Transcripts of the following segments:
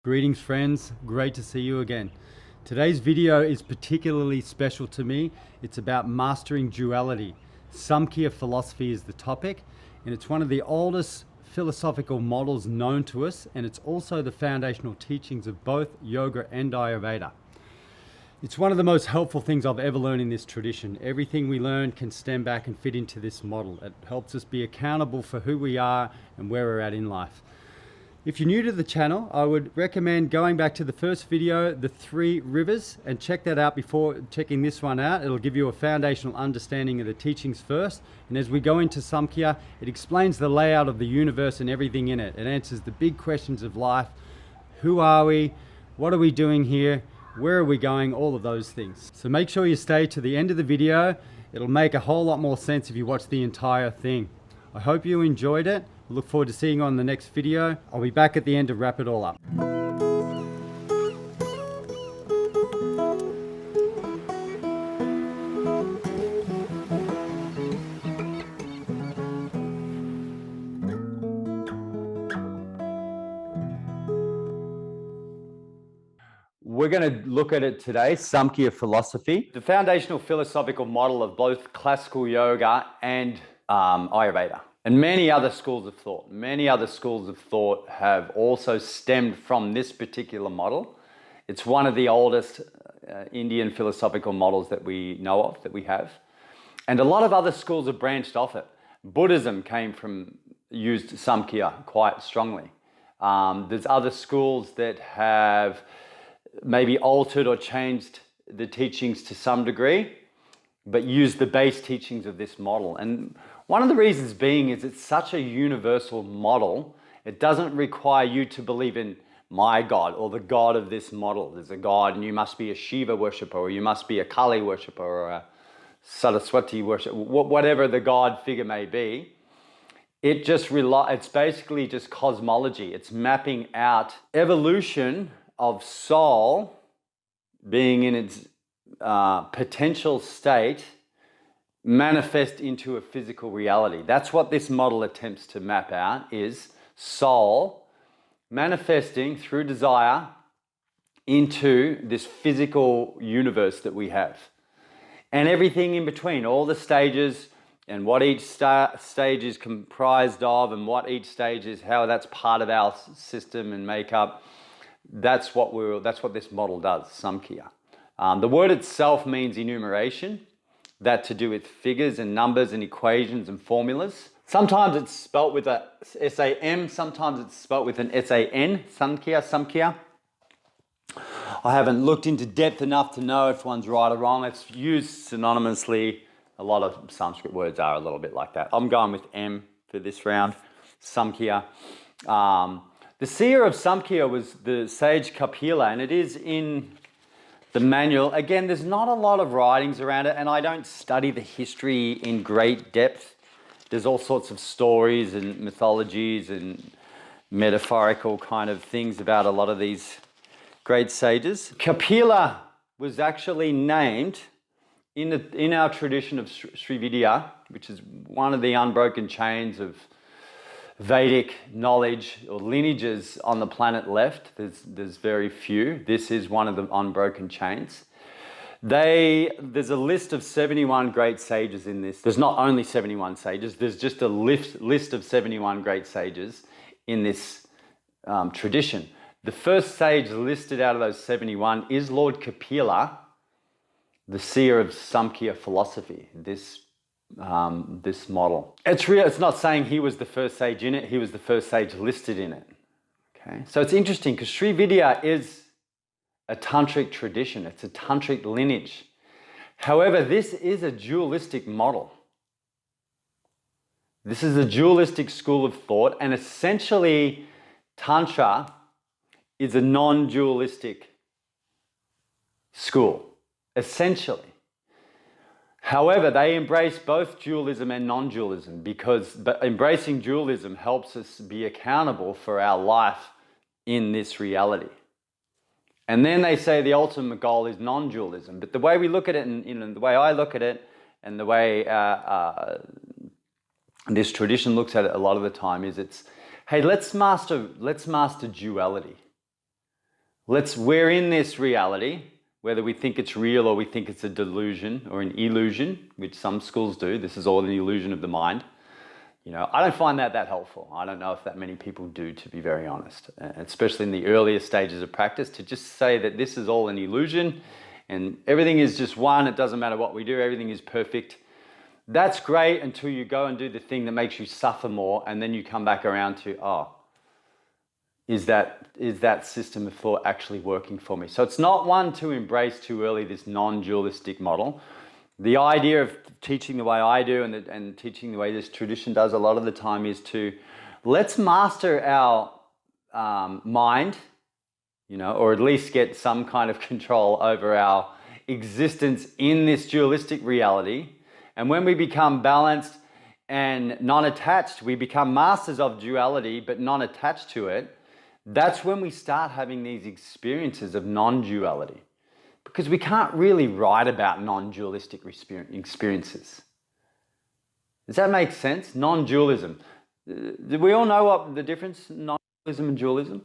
Greetings friends, great to see you again. Today's video is particularly special to me. It's about mastering duality. Samkhya philosophy is the topic, and it's one of the oldest philosophical models known to us, and it's also the foundational teachings of both yoga and Ayurveda. It's one of the most helpful things I've ever learned in this tradition. Everything we learn can stem back and fit into this model. It helps us be accountable for who we are and where we're at in life. If you're new to the channel, I would recommend going back to the first video, the 3 rivers, and check that out before checking this one out. It'll give you a foundational understanding of the teachings first. And as we go into Samkhya, it explains the layout of the universe and everything in it. It answers the big questions of life. Who are we? What are we doing here? Where are we going? All of those things. So make sure you stay to the end of the video. It'll make a whole lot more sense if you watch the entire thing. I hope you enjoyed it. Look forward to seeing you on the next video. I'll be back at the end to wrap it all up. We're going to look at it today, Samkhya philosophy, the foundational philosophical model of both classical yoga and Ayurveda. And many other schools of thought. Many other schools of thought have also stemmed from this particular model. It's one of the oldest Indian philosophical models that we know of, that we have. And a lot of other schools have branched off it. Buddhism used Samkhya quite strongly. There's other schools that have maybe altered or changed the teachings to some degree, but use the base teachings of this model. And one of the reasons being is it's such a universal model. It doesn't require you to believe in my God or the God of this model. There's a God and you must be a Shiva worshipper, or you must be a Kali worshipper, or a Saraswati worshipper, whatever the God figure may be. It's basically just cosmology. It's mapping out evolution of soul being in its potential state manifest into a physical reality. That's what this model attempts to map out, is soul manifesting through desire into this physical universe that we have. And everything in between, all the stages and what each stage is comprised of, and what each stage is, how that's part of our system and makeup. That's what this model does, Samkhya. The word itself means enumeration, that to do with figures and numbers and equations and formulas. Sometimes it's spelt with a S-A-M, sometimes it's spelt with an S-A-N, Samkhya. I haven't looked into depth enough to know if one's right or wrong. It's used synonymously. A lot of Sanskrit words are a little bit like that. I'm going with M for this round, Samkhya. The seer of Samkhya was the sage Kapila, and it is in the manual. Again, there's not a lot of writings around it, and I don't study the history in great depth. There's all sorts of stories and mythologies and metaphorical kind of things about a lot of these great sages. Kapila was actually named in our tradition of Srividya, which is one of the unbroken chains of Vedic knowledge or lineages on the planet left. There's very few. This is one of the unbroken chains. There's a list of 71 great sages in this. There's not only 71 sages, there's just a list of 71 great sages in this tradition. The first sage listed out of those 71 is Lord Kapila, the seer of Samkhya philosophy, this model. It's not saying he was the first sage in it, he was the first sage listed in it. Okay, so it's interesting because Srividya is a tantric tradition, it's a tantric lineage. However, this is a dualistic model. This is a dualistic school of thought, and essentially Tantra is a non-dualistic school, essentially. However, they embrace both dualism and non-dualism, but embracing dualism helps us be accountable for our life in this reality. And then they say the ultimate goal is non-dualism. But the way we look at it, and the way I look at it, and the way this tradition looks at it a lot of the time, is hey, let's master duality. We're in this reality, whether we think it's real or we think it's a delusion or an illusion, which some schools do. This is all an illusion of the mind. You know, I don't find that helpful. I don't know if that many people do, to be very honest, especially in the earlier stages of practice, to just say that this is all an illusion and everything is just one. It doesn't matter what we do. Everything is perfect. That's great until you go and do the thing that makes you suffer more. And then you come back around to, oh, is that system of thought actually working for me? So it's not one to embrace too early, this non-dualistic model. The idea of teaching the way I do and teaching the way this tradition does a lot of the time is to let's master our mind, you know, or at least get some kind of control over our existence in this dualistic reality. And when we become balanced and non-attached, we become masters of duality but non-attached to it. That's when we start having these experiences of non-duality. Because we can't really write about non-dualistic experiences. Does that make sense? Non-dualism. Do we all know what the difference in non-dualism and dualism?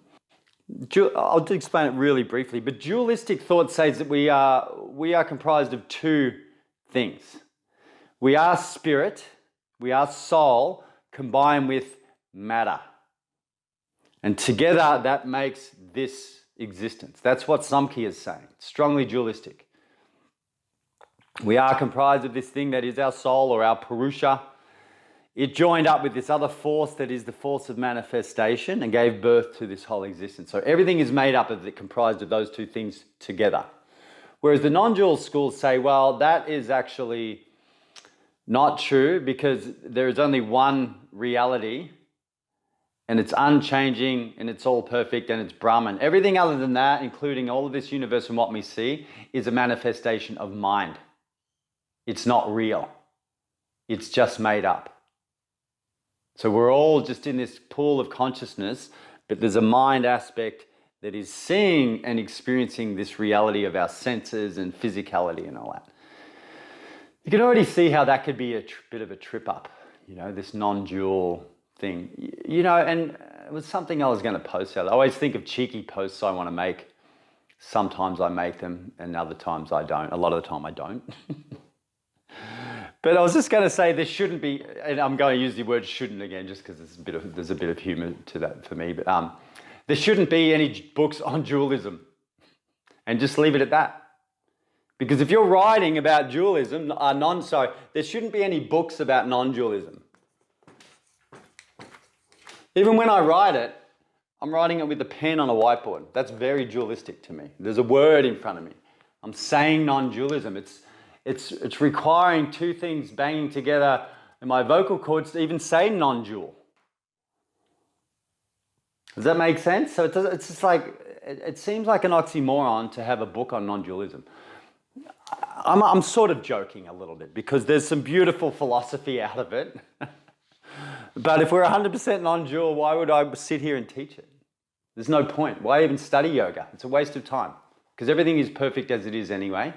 I'll explain it really briefly, but dualistic thought says that we are comprised of two things. We are spirit, we are soul, combined with matter. And together that makes this existence. That's what Samkhya is saying. Strongly dualistic. We are comprised of this thing that is our soul or our Purusha. It joined up with this other force that is the force of manifestation and gave birth to this whole existence. So everything is made up of it, comprised of those two things together. Whereas the non-dual schools say, well, that is actually not true because there is only one reality and it's unchanging and it's all perfect and it's Brahman. Everything other than that, including all of this universe and what we see, is a manifestation of mind. It's not real. It's just made up. So we're all just in this pool of consciousness, but there's a mind aspect that is seeing and experiencing this reality of our senses and physicality and all that. You can already see how that could be a bit of a trip up, you know, this non-dual thing, you know, and it was something I was going to post out. I always think of cheeky posts I want to make. Sometimes I make them and other times I don't. A lot of the time I don't. But I was just going to say there shouldn't be, and I'm going to use the word shouldn't again just because there's a bit of humor to that for me, but there shouldn't be any books on dualism, and just leave it at that. Because if you're writing about dualism, there shouldn't be any books about non-dualism. Even when I write it, I'm writing it with a pen on a whiteboard. That's very dualistic to me. There's a word in front of me. I'm saying non-dualism. It's requiring two things banging together in my vocal cords to even say non-dual. Does that make sense? So it's just like, it seems like an oxymoron to have a book on non-dualism. I'm sort of joking a little bit because there's some beautiful philosophy out of it. But if we're 100% non-dual, why would I sit here and teach it? There's no point. Why even study yoga? It's a waste of time because everything is perfect as it is anyway.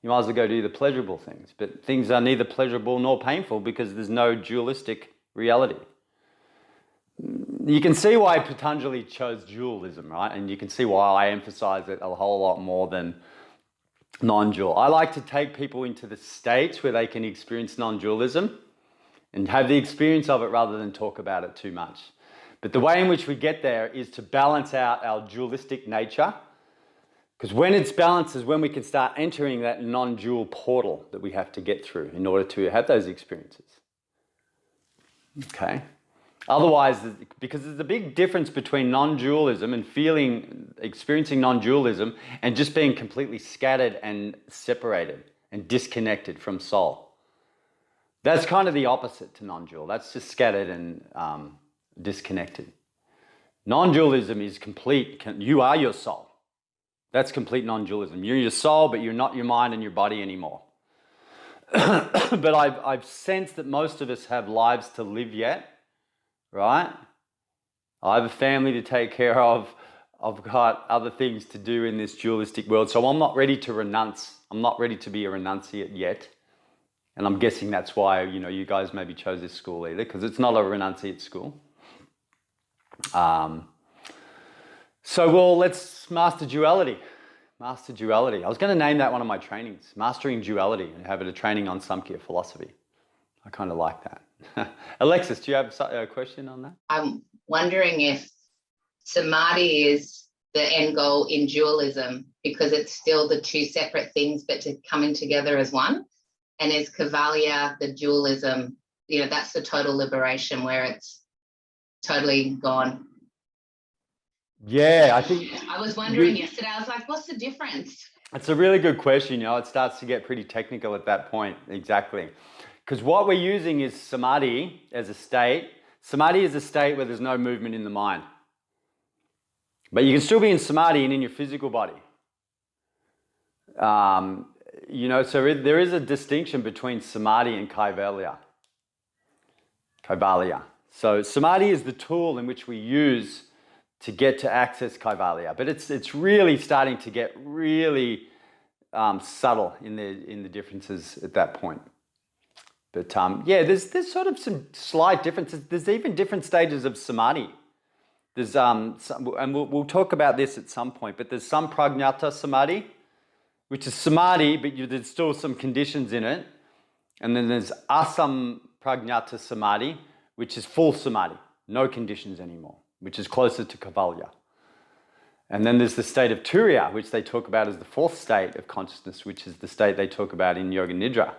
You might as well go do the pleasurable things. But things are neither pleasurable nor painful because there's no dualistic reality. You can see why Patanjali chose dualism, right? And you can see why I emphasize it a whole lot more than non-dual. I like to take people into the states where they can experience non-dualism and have the experience of it rather than talk about it too much. But the way in which we get there is to balance out our dualistic nature, because when it's balanced is when we can start entering that non-dual portal that we have to get through in order to have those experiences. Okay? Otherwise, because there's a big difference between non-dualism and experiencing non-dualism and just being completely scattered and separated and disconnected from soul. That's kind of the opposite to non-dual. That's just scattered and disconnected. Non-dualism is complete. You are your soul. That's complete non-dualism. You're your soul, but you're not your mind and your body anymore. But I've sensed that most of us have lives to live yet, right? I have a family to take care of. I've got other things to do in this dualistic world. So I'm not ready to renounce. I'm not ready to be a renunciate yet. And I'm guessing that's why, you know, you guys maybe chose this school either, because it's not a renunciate school. So, well, let's master duality. Master duality. I was going to name that one of my trainings, Mastering Duality, and have it a training on Samkhya philosophy. I kind of like that. Alexis, do you have a question on that? I'm wondering if samadhi is the end goal in dualism, because it's still the two separate things but coming together as one. And is Kaivalya the dualism, that's the total liberation where it's totally gone. Yeah, I think... I was wondering yesterday, I was like, what's the difference? It's a really good question. It starts to get pretty technical at that point. Exactly. Because what we're using is samadhi as a state. Samadhi is a state where there's no movement in the mind. But you can still be in samadhi and in your physical body. So there is a distinction between samadhi and kaivalya. So samadhi is the tool in which we use to get to access kaivalya, but it's really starting to get really subtle in the differences at that point. But there's sort of some slight differences. There's even different stages of samadhi. There's and we'll talk about this at some point. But there's some prajnata samadhi, which is samadhi, but there's still some conditions in it. And then there's asamprajnata samadhi, which is full samadhi, no conditions anymore, which is closer to kaivalya. And then there's the state of turiya, which they talk about as the fourth state of consciousness, which is the state they talk about in Yoga Nidra.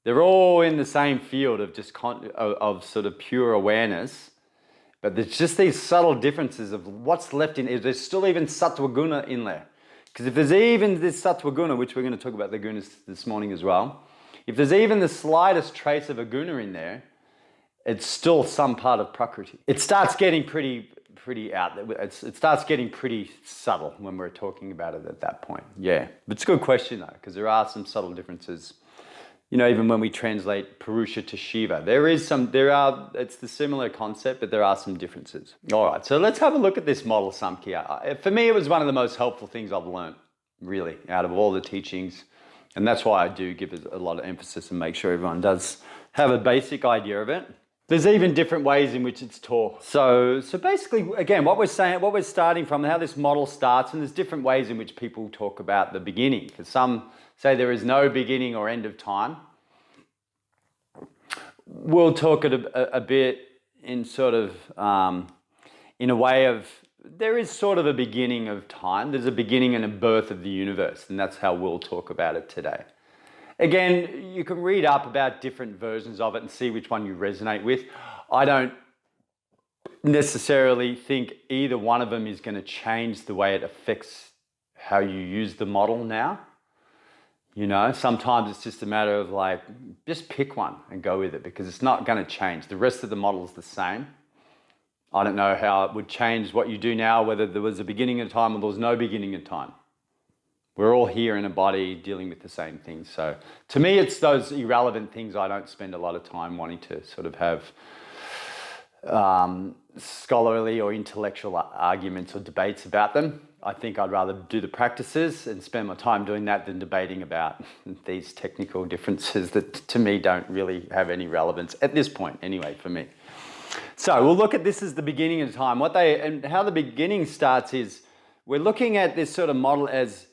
They're all in the same field of just of sort of pure awareness, but there's just these subtle differences of what's left in it. There's still even sattva guna in there. Because if there's even this sattva guna, which we're going to talk about the gunas this morning as well, if there's even the slightest trace of a guna in there, it's still some part of prakriti. It starts getting pretty out there. It starts getting pretty subtle when we're talking about it at that point. Yeah, but it's a good question though, because there are some subtle differences. Even when we translate Purusha to Shiva, it's the similar concept, but there are some differences. All right, so let's have a look at this model, Samkhya. For me, it was one of the most helpful things I've learned, really, out of all the teachings. And that's why I do give it a lot of emphasis and make sure everyone does have a basic idea of it. There's even different ways in which it's taught. So basically, again, what we're starting from, how this model starts, and there's different ways in which people talk about the beginning. Because some say there is no beginning or end of time. We'll talk it a bit in sort of, in a way of, there is sort of a beginning of time. There's a beginning and a birth of the universe, and that's how we'll talk about it today. Again, you can read up about different versions of it and see which one you resonate with. I don't necessarily think either one of them is going to change the way it affects how you use the model now. Sometimes it's just a matter of like, just pick one and go with it, because it's not going to change. The rest of the model is the same. I don't know how it would change what you do now, whether there was a beginning of time or there was no beginning of time. We're all here in a body dealing with the same things. So to me, it's those irrelevant things I don't spend a lot of time wanting to sort of have scholarly or intellectual arguments or debates about them. I think I'd rather do the practices and spend my time doing that than debating about these technical differences that to me don't really have any relevance at this point anyway for me. So we'll look at this as the beginning of time. And how the beginning starts is we're looking at this sort of model as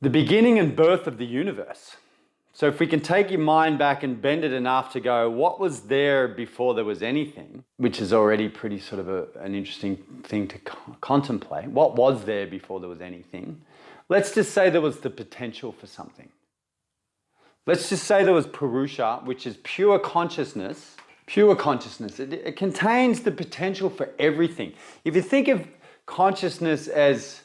the beginning and birth of the universe. So if we can take your mind back and bend it enough to go, what was there before there was anything, which is already pretty sort of an interesting thing to contemplate. What was there before there was anything? Let's just say there was the potential for something. Let's just say there was Purusha, which is pure consciousness. Pure consciousness. It contains the potential for everything. If you think of consciousness as...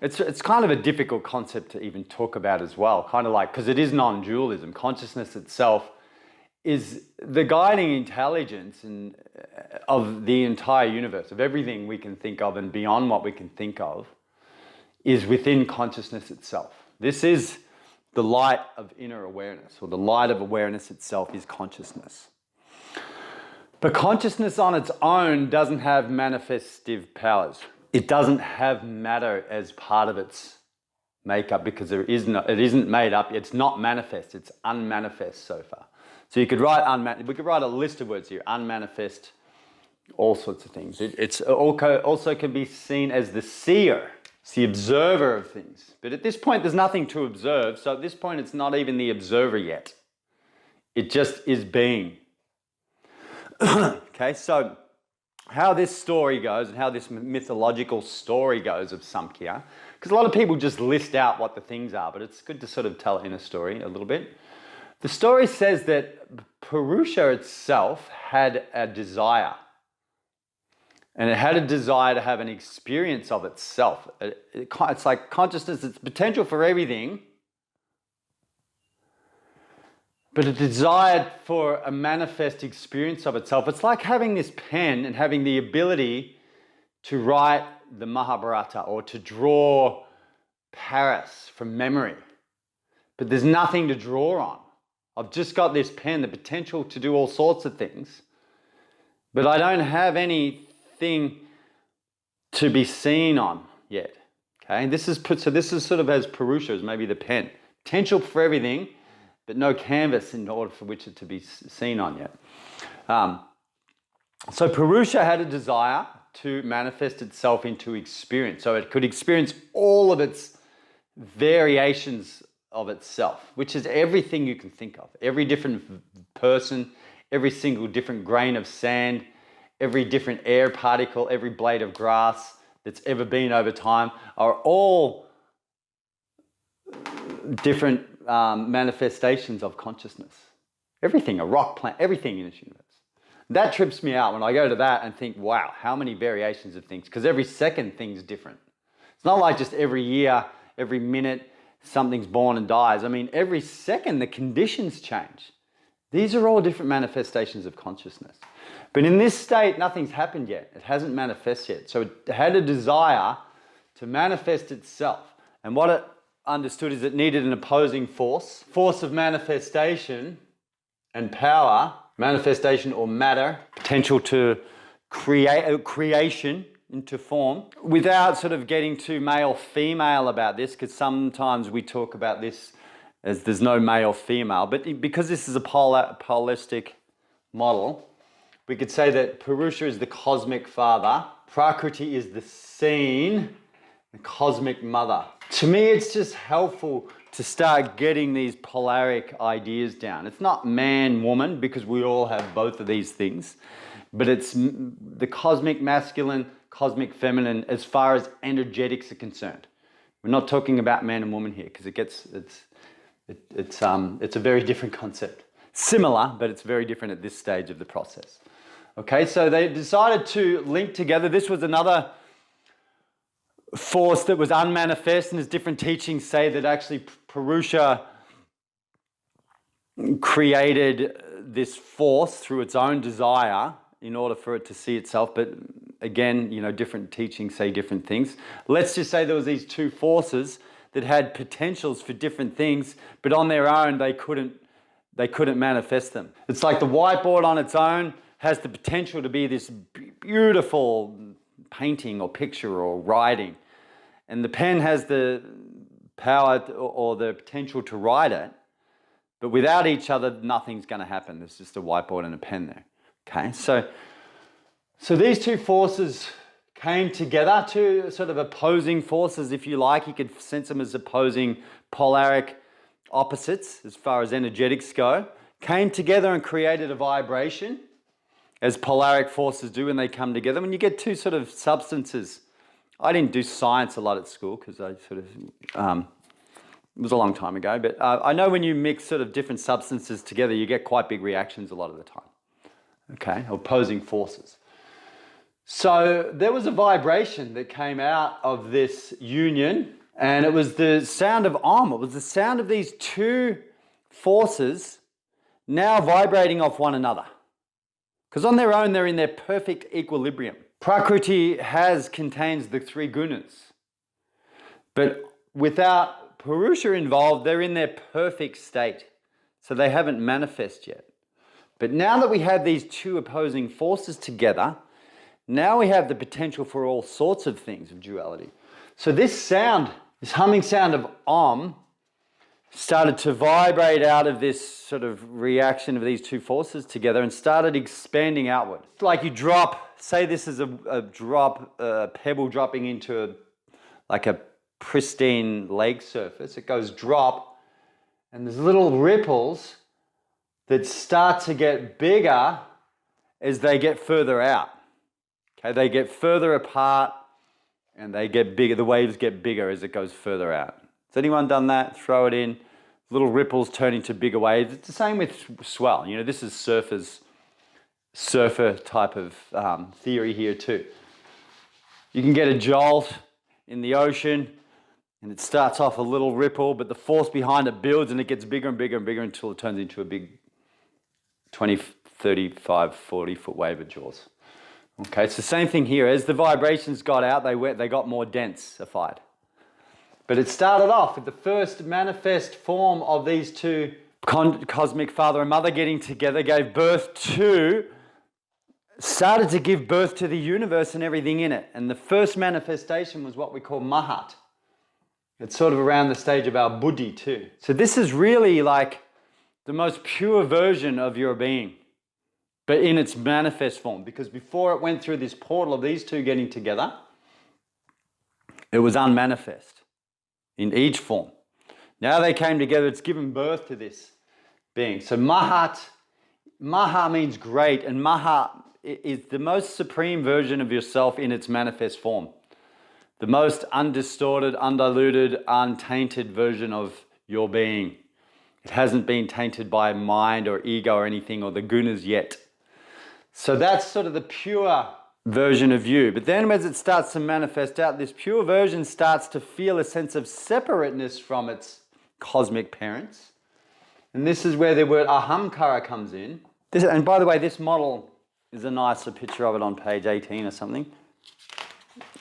It's kind of a difficult concept to even talk about as well, kind of like, because it is non-dualism. Consciousness itself is the guiding intelligence of the entire universe, of everything we can think of and beyond what we can think of, is within consciousness itself. This is the light of inner awareness, or the light of awareness itself is consciousness. But consciousness on its own doesn't have manifestive powers. It doesn't have matter as part of its makeup because it isn't made up. It's not manifest. It's unmanifest so far. So you could write we could write a list of words here: unmanifest, all sorts of things. It's also can be seen as the seer. It's the observer of things. But at this point, there's nothing to observe. So at this point, it's not even the observer yet. It just is being. Okay, so how this story goes and how this mythological story goes of Samkhya, because a lot of people just list out what the things are, but it's good to sort of tell it in a story a little bit. The story says that Purusha itself had a desire. And it had a desire to have an experience of itself. It's like consciousness, it's potential for everything, but a desire for a manifest experience of itself. It's like having this pen and having the ability to write the Mahabharata or to draw Paris from memory. But there's nothing to draw on. I've just got this pen, the potential to do all sorts of things, but I don't have anything to be seen on yet. Okay, this is sort of as Purusha, as maybe the pen. Potential for everything, but no canvas in order for which it to be seen on yet. So Purusha had a desire to manifest itself into experience. So it could experience all of its variations of itself, which is everything you can think of. Every different person, every single different grain of sand, every different air particle, every blade of grass that's ever been over time are all different manifestations of consciousness. Everything, a rock, plant, everything in this universe. That trips me out when I go to that and think, wow, how many variations of things? Because every second thing's different. It's not like just every year, every minute, something's born and dies. I mean, every second the conditions change. These are all different manifestations of consciousness. But in this state, nothing's happened yet. It hasn't manifested yet. So it had a desire to manifest itself. And what it understood is it needed an opposing force of manifestation and power, manifestation or matter, potential to create creation into form, without sort of getting too male-female about this, because sometimes we talk about this as there's no male-female, but because this is a holistic model, we could say that Purusha is the cosmic father, Prakriti is the scene, the cosmic mother. To me, it's just helpful to start getting these polaric ideas down. It's not man, woman, because we all have both of these things, but it's the cosmic masculine, cosmic feminine as far as energetics are concerned. We're not talking about man and woman here because it's a very different concept. Similar, but it's very different at this stage of the process. Okay, so they decided to link together. This was another force that was unmanifest, and as different teachings say that actually Purusha created this force through its own desire in order for it to see itself. But again, different teachings say different things. Let's just say there was these two forces that had potentials for different things, but on their own they couldn't manifest them. It's like the whiteboard on its own has the potential to be this beautiful painting or picture or writing, and the pen has the power or the potential to write it, but without each other nothing's going to happen. There's just a whiteboard and a pen there. Okay, so these two forces came together, two sort of opposing forces, if you like. You could sense them as opposing polaric opposites as far as energetics go, came together and created a vibration, as polaric forces do when they come together. When you get two sort of substances, I didn't do science a lot at school because I sort of, it was a long time ago, but I know when you mix sort of different substances together, you get quite big reactions a lot of the time. Okay, opposing forces. So there was a vibration that came out of this union, and it was the sound of Om. It was the sound of these two forces now vibrating off one another. Because on their own, they're in their perfect equilibrium. Prakriti contains the three gunas. But without Purusha involved, they're in their perfect state. So they haven't manifested yet. But now that we have these two opposing forces together, now we have the potential for all sorts of things of duality. So this sound, this humming sound of Om, started to vibrate out of this sort of reaction of these two forces together and started expanding outward. It's like you drop, say this is a pebble dropping into like a pristine lake surface. It goes drop, and there's little ripples that start to get bigger as they get further out. Okay, they get further apart and they get bigger. The waves get bigger as it goes further out. Has anyone done that? Throw it in. Little ripples turn into bigger waves. It's the same with swell. You know, this is surfer type of theory here too. You can get a jolt in the ocean and it starts off a little ripple, but the force behind it builds and it gets bigger and bigger and bigger until it turns into a big 20, 35, 40 foot wave at Jaws. Okay, it's the same thing here. As the vibrations got out, they got more densified. But it started off with the first manifest form of these two cosmic father and mother getting together, started to give birth to the universe and everything in it. And the first manifestation was what we call Mahat. It's sort of around the stage of our buddhi too. So this is really like the most pure version of your being, but in its manifest form. Because before it went through this portal of these two getting together, it was unmanifest in each form. Now they came together, it's given birth to this being. So Mahat, Maha means great, and Maha is the most supreme version of yourself in its manifest form. The most undistorted, undiluted, untainted version of your being. It hasn't been tainted by mind or ego or anything or the gunas yet. So that's sort of the pure version of you. But then as it starts to manifest out, this pure version starts to feel a sense of separateness from its cosmic parents. And this is where the word ahamkara comes in. And by the way, this model is a nicer picture of it on page 18 or something.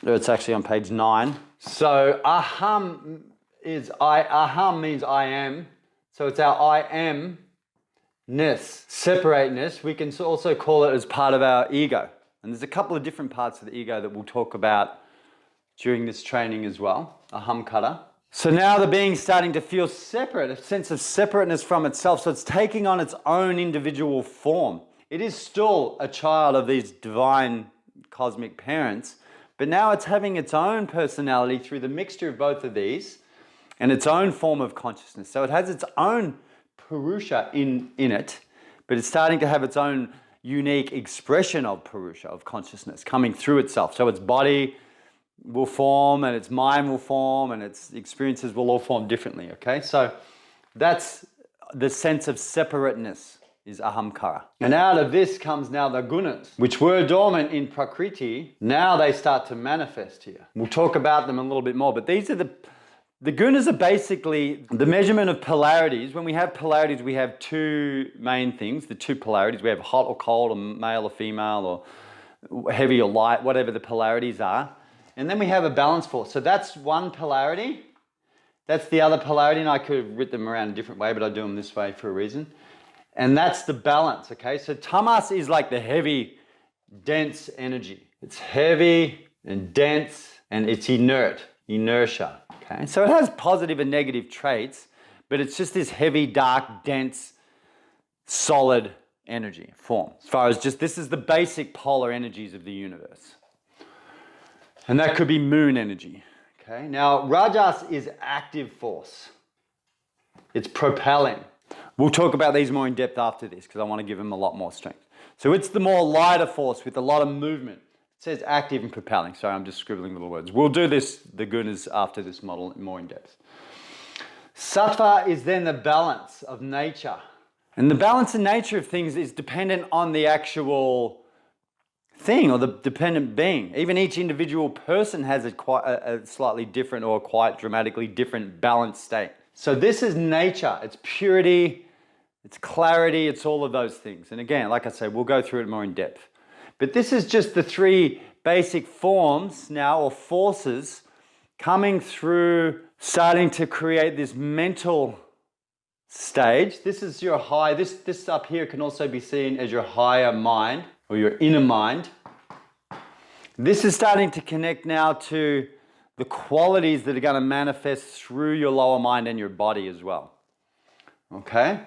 It's actually on page 9. So aham means I am. So it's our I am-ness, separateness. We can also call it as part of our ego. And there's a couple of different parts of the ego that we'll talk about during this training as well, ahamkara. So now the being's starting to feel separate, a sense of separateness from itself. So it's taking on its own individual form. It is still a child of these divine cosmic parents, but now it's having its own personality through the mixture of both of these and its own form of consciousness. So it has its own Purusha in it, but it's starting to have its own unique expression of Purusha, of consciousness, coming through itself. So its body will form and its mind will form and its experiences will all form differently, okay? So that's the sense of separateness is ahamkara. And out of this comes now the gunas, which were dormant in Prakriti. Now they start to manifest here. We'll talk about them a little bit more, but these are the gunas are basically the measurement of polarities. When we have polarities, we have two main things, the two polarities. We have hot or cold, or male or female, or heavy or light, whatever the polarities are. And then we have a balance force. So that's one polarity. That's the other polarity, and I could have written them around a different way, but I do them this way for a reason. And that's the balance, okay? So tamas is like the heavy, dense energy. It's heavy and dense, and it's inert, inertia, okay? So it has positive and negative traits, but it's just this heavy, dark, dense, solid energy form. As far as just, this is the basic polar energies of the universe. And that could be moon energy, okay? Now, rajas is active force. It's propelling. We'll talk about these more in depth after this because I want to give them a lot more strength. So it's the more lighter force with a lot of movement. It says active and propelling. Sorry, I'm just scribbling little words. We'll do this, the gunas, after this model more in depth. Sattva is then the balance of nature. And the balance and nature of things is dependent on the actual thing or the dependent being. Even each individual person has a slightly different or quite dramatically different balanced state. So this is nature. It's purity, it's clarity, it's all of those things. And again, like I say, we'll go through it more in depth. But this is just the three basic forms now, or forces, coming through, starting to create this mental stage. This is your high, this up here can also be seen as your higher mind, or your inner mind. This is starting to connect now to the qualities that are going to manifest through your lower mind and your body as well. Okay?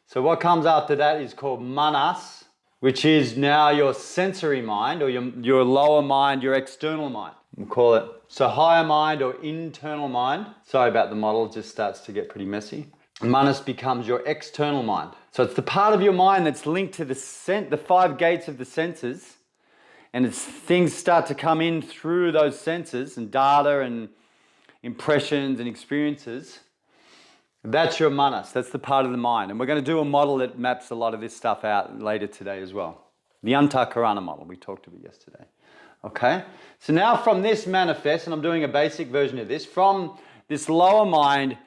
So what comes after that is called manas, which is now your sensory mind, or your lower mind, your external mind. We'll call it. So higher mind or internal mind. Sorry about the model, it just starts to get pretty messy. Manas becomes your external mind. So it's the part of your mind that's linked to the 5 gates of the senses, and it's things start to come in through those senses and data and impressions and experiences. That's your manas. That's the part of the mind. And we're going to do a model that maps a lot of this stuff out later today as well. The Antakarana model we talked about yesterday. Okay? So now from this manifest, and I'm doing a basic version of this, from this lower mind,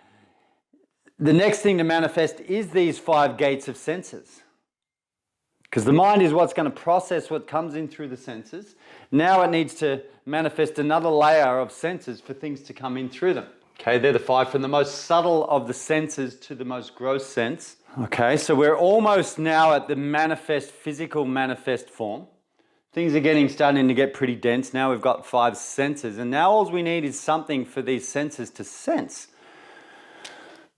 the next thing to manifest is these 5 gates of senses. Because the mind is what's going to process what comes in through the senses. Now it needs to manifest another layer of senses for things to come in through them. Okay, they're the 5, from the most subtle of the senses to the most gross sense. Okay, so we're almost now at the manifest, physical manifest form. Things are starting to get pretty dense. Now we've got 5 senses, and now all we need is something for these senses to sense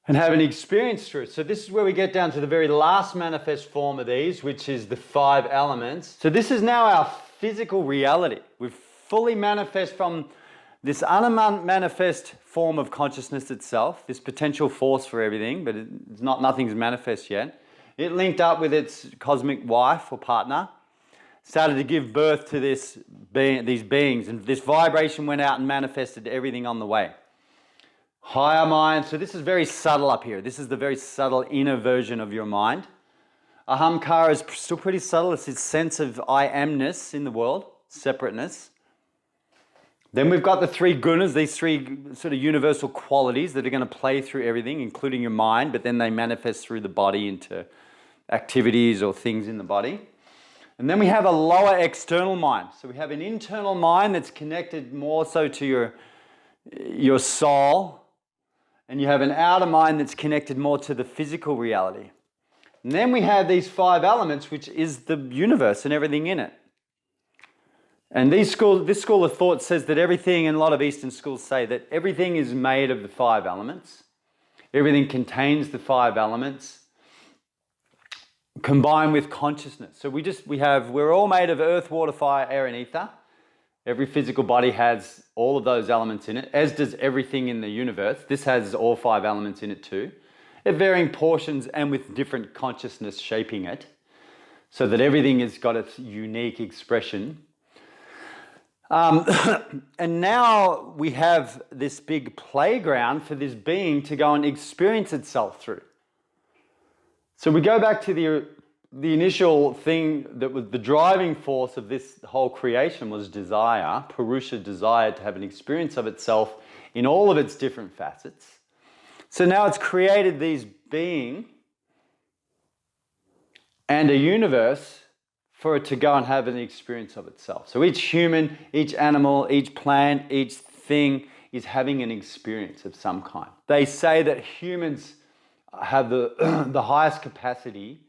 and have an experience through it. So this is where we get down to the very last manifest form of these, which is the 5 elements. So this is now our physical reality. We've fully manifest from this unmanifest form of consciousness itself, this potential force for everything, but nothing's manifest yet. It linked up with its cosmic wife or partner, started to give birth to these beings, and this vibration went out and manifested everything on the way. Higher mind, so this is very subtle up here. This is the very subtle inner version of your mind. Ahamkara is still pretty subtle. It's this sense of I amness in the world, separateness. Then we've got the 3 gunas, these 3 sort of universal qualities that are going to play through everything, including your mind, but then they manifest through the body into activities or things in the body. And then we have a lower external mind. So we have an internal mind that's connected more so to your soul, and you have an outer mind that's connected more to the physical reality. And then we have these 5 elements, which is the universe and everything in it. And this school of thought says that everything, and a lot of Eastern schools say that everything is made of the 5 elements. Everything contains the 5 elements combined with consciousness. So we're all made of earth, water, fire, air, and ether. Every physical body has all of those elements in it, as does everything in the universe. This has all 5 elements in it too, at varying portions and with different consciousness shaping it, so that everything has got its unique expression. And now we have this big playground for this being to go and experience itself through. So we go back to the initial thing that was the driving force of this whole creation was desire. Purusha desired to have an experience of itself in all of its different facets. So now it's created these being and a universe for it to go and have an experience of itself. So each human, each animal, each plant, each thing is having an experience of some kind. They say that humans have the highest capacity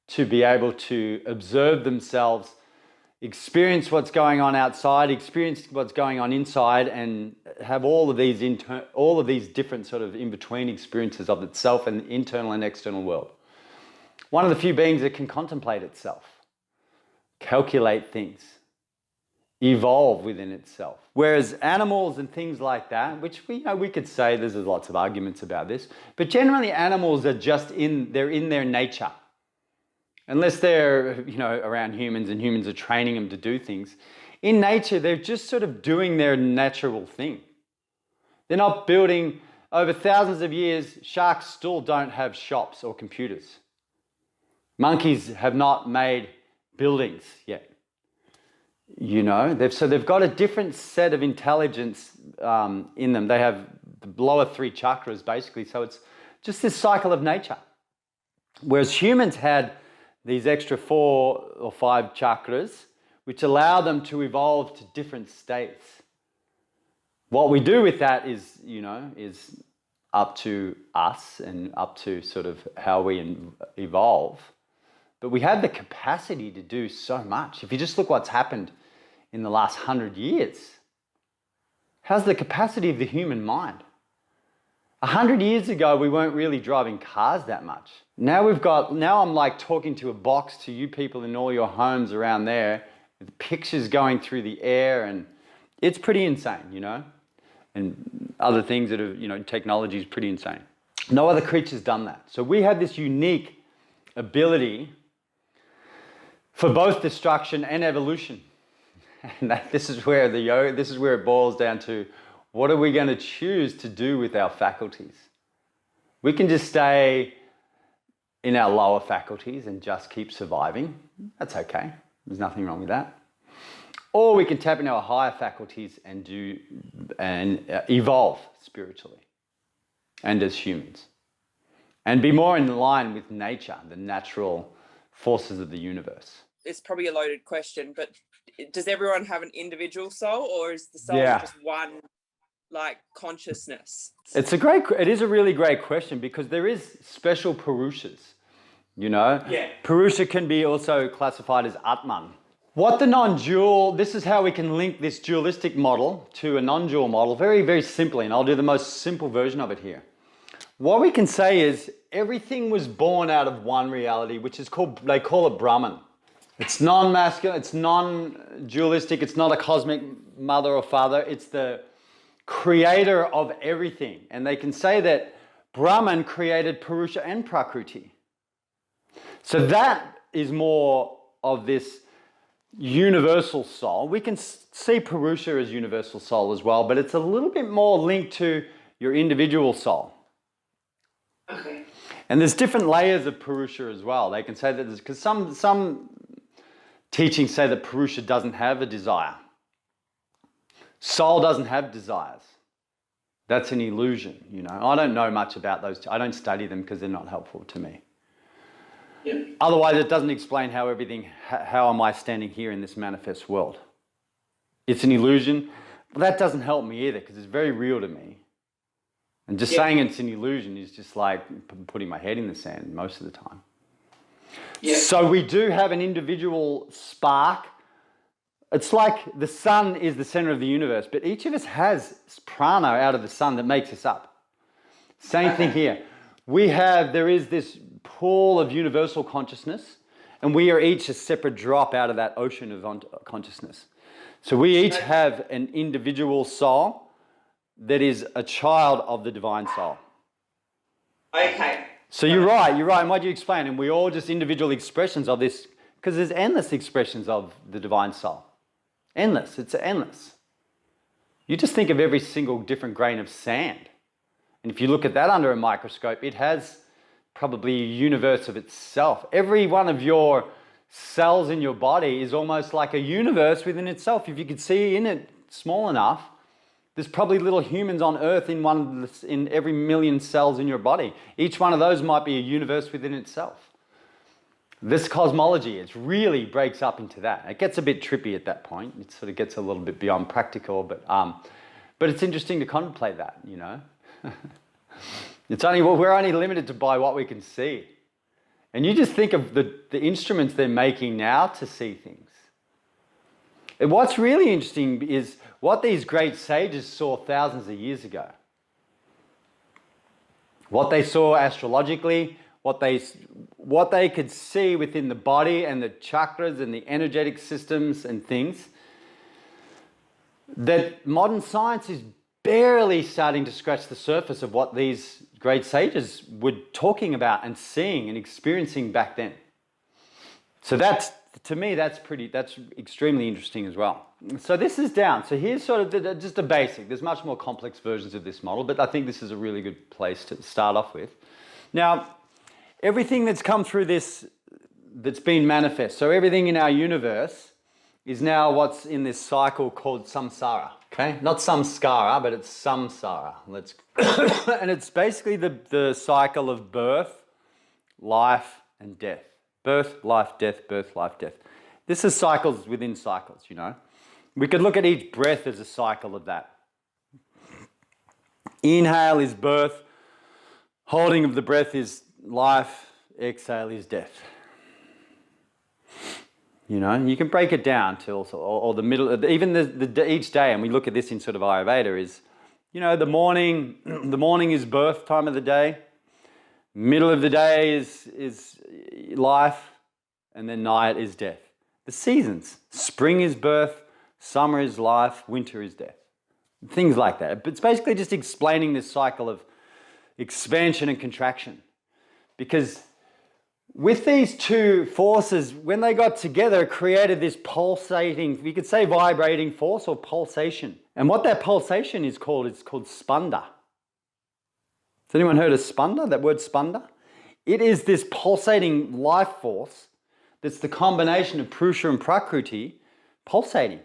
to be able to observe themselves, experience what's going on outside, experience what's going on inside, and have all of these different sort of in-between experiences of itself and the internal and external world. One of the few beings that can contemplate itself, calculate things, evolve within itself. Whereas animals and things like that, which we could say there's lots of arguments about this, but generally animals are they're in their nature. Unless they're around humans and humans are training them to do things. In nature, they're just sort of doing their natural thing. They're not building. Over thousands of years, sharks still don't have shops or computers. Monkeys have not made buildings yet. They've got a different set of intelligence in them. They have the lower 3 chakras basically, so it's just this cycle of nature. Whereas humans had these extra 4 or 5 chakras, which allow them to evolve to different states. What we do with that is up to us and up to sort of how we evolve. But we have the capacity to do so much. If you just look what's happened in the last 100 years, how's the capacity of the human mind? 100 years ago, we weren't really driving cars that much. Now I'm like talking to a box to you people in all your homes around there, with pictures going through the air, and it's pretty insane, you know? And other things that have, you know, technology is pretty insane. No other creature's done that. So we have this unique ability for both destruction and evolution. And this is where it boils down to, what are we going to choose to do with our faculties? We can just stay in our lower faculties and just keep surviving. That's okay. There's nothing wrong with that. Or we can tap into our higher faculties and evolve spiritually and as humans, and be more in line with nature, the natural forces of the universe. It's probably a loaded question, but does everyone have an individual soul, or is the soul just one, like, consciousness? It is a really great question, because there is special Purushas, you know? Yeah. Purusha can be also classified as Atman. What the non-dual, this is how we can link this dualistic model to a non-dual model very, very simply, and I'll do the most simple version of it here. What we can say is everything was born out of one reality, which is they call it Brahman. It's non-masculine, it's non-dualistic, it's not a cosmic mother or father, it's the creator of everything. And they can say that Brahman created Purusha and Prakriti. So that is more of this universal soul. We can see Purusha as universal soul as well, but it's a little bit more linked to your individual soul. Okay. And there's different layers of Purusha as well. They can say that because some teachings say that Purusha doesn't have a desire. Soul doesn't have desires. That's an illusion, you know. I don't know much about those. I don't study them because they're not helpful to me. Yeah. Otherwise, it doesn't explain how am I standing here in this manifest world? It's an illusion. But that doesn't help me either, because it's very real to me. And just saying it's an illusion is just like putting my head in the sand most of the time. Yeah. So we do have an individual spark. It's like the sun is the center of the universe, but each of us has prana out of the sun that makes us up. Same thing here. There is this pool of universal consciousness, and we are each a separate drop out of that ocean of consciousness. So we each have an individual soul that is a child of the divine soul. Okay. So you're right. And what you explain, and we're all just individual expressions of this, because there's endless expressions of the divine soul. Endless. It's endless. You just think of every single different grain of sand. And if you look at that under a microscope, it has probably a universe of itself. Every one of your cells in your body is almost like a universe within itself. If you could see in it small enough, there's probably little humans on Earth in every million cells in your body. Each one of those might be a universe within itself. This cosmology, it really breaks up into that. It gets a bit trippy at that point. It sort of gets a little bit beyond practical, but it's interesting to contemplate that, you know. We're only limited by what we can see. And you just think of the instruments they're making now to see things. And what's really interesting is what these great sages saw thousands of years ago. What they saw astrologically, what they could see within the body and the chakras and the energetic systems and things, that modern science is barely starting to scratch the surface of what these great sages were talking about and seeing and experiencing back then. So to me, that's extremely interesting as well. So this is down. So here's sort of just a basic. There's much more complex versions of this model, but I think this is a really good place to start off with. Now, everything that's come through this, that's been manifest, so everything in our universe is now what's in this cycle called samsara. Okay, not samskara, but it's samsara. And it's basically the cycle of birth, life, and death. Birth, life, death, birth, life, death. This is cycles within cycles, you know. We could look at each breath as a cycle of that. Inhale is birth, holding of the breath is life, exhale is death. You know, you can break it down to also, or the middle, even each day, and we look at this in sort of Ayurveda, is You know, the morning is birth time of the day. Middle of the day is life, and then night is death. The seasons. Spring is birth, summer is life, winter is death. Things like that. But it's basically just explaining this cycle of expansion and contraction. Because with these two forces, when they got together, it created this pulsating, you could say vibrating force or pulsation. And what that pulsation is called spanda. Has anyone heard of spanda, that word spanda? It is this pulsating life force that's the combination of Purusha and Prakriti pulsating.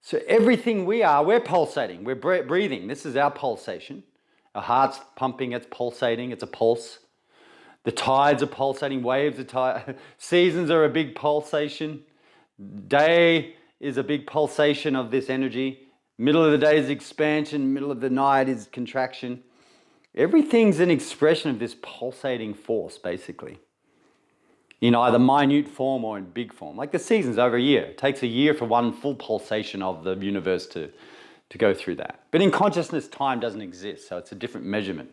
So everything we are, we're pulsating, we're breathing. This is our pulsation. Our heart's pumping, it's pulsating, it's a pulse. The tides are pulsating, waves are seasons are a big pulsation. Day is a big pulsation of this energy. Middle of the day is expansion, middle of the night is contraction. Everything's an expression of this pulsating force, basically, in either minute form or in big form. Like the seasons over a year. It takes a year for one full pulsation of the universe to go through that. But in consciousness, time doesn't exist, so it's a different measurement.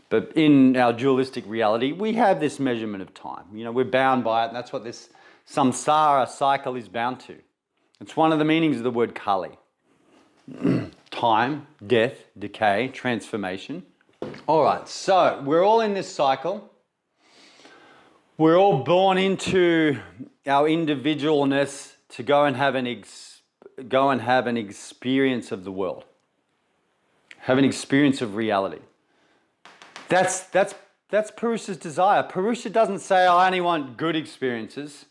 But in our dualistic reality, we have this measurement of time. You know, we're bound by it, and that's what this samsara cycle is bound to. It's one of the meanings of the word Kali. Time, death, decay, transformation. All right, so we're all in this cycle. We're all born into our individualness to go and have an experience of the world, have an experience of reality. That's Purusha's desire. Purusha doesn't say, I only want good experiences.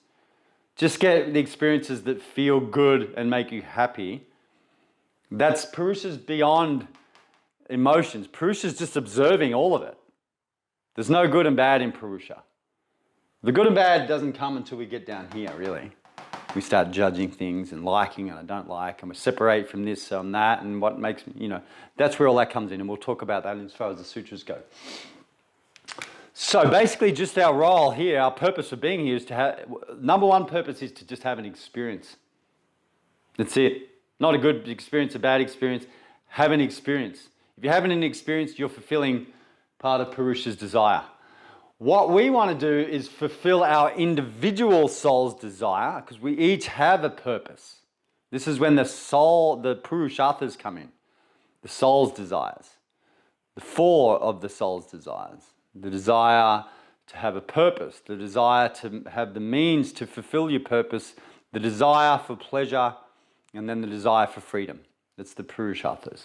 Just get the experiences that feel good and make you happy. That's Purusha's beyond emotions. Purusha's just observing all of it. There's no good and bad in Purusha. The good and bad doesn't come until we get down here, really. We start judging things and liking and I don't like, and we separate from this and that, and what makes me, that's where all that comes in, and we'll talk about that as far as the sutras go. So basically just our role here, our purpose of being here is to have, number one purpose is to just have an experience. That's it. Not a good experience, a bad experience. Have an experience. If you're having an experience, you're fulfilling part of Purusha's desire. What we want to do is fulfill our individual soul's desire, because we each have a purpose. This is when the soul, the Purusharthas come in. The soul's desires. The four of the soul's desires. The desire to have a purpose. The desire to have the means to fulfill your purpose. The desire for pleasure. And then the desire for freedom. That's the Purusharthas.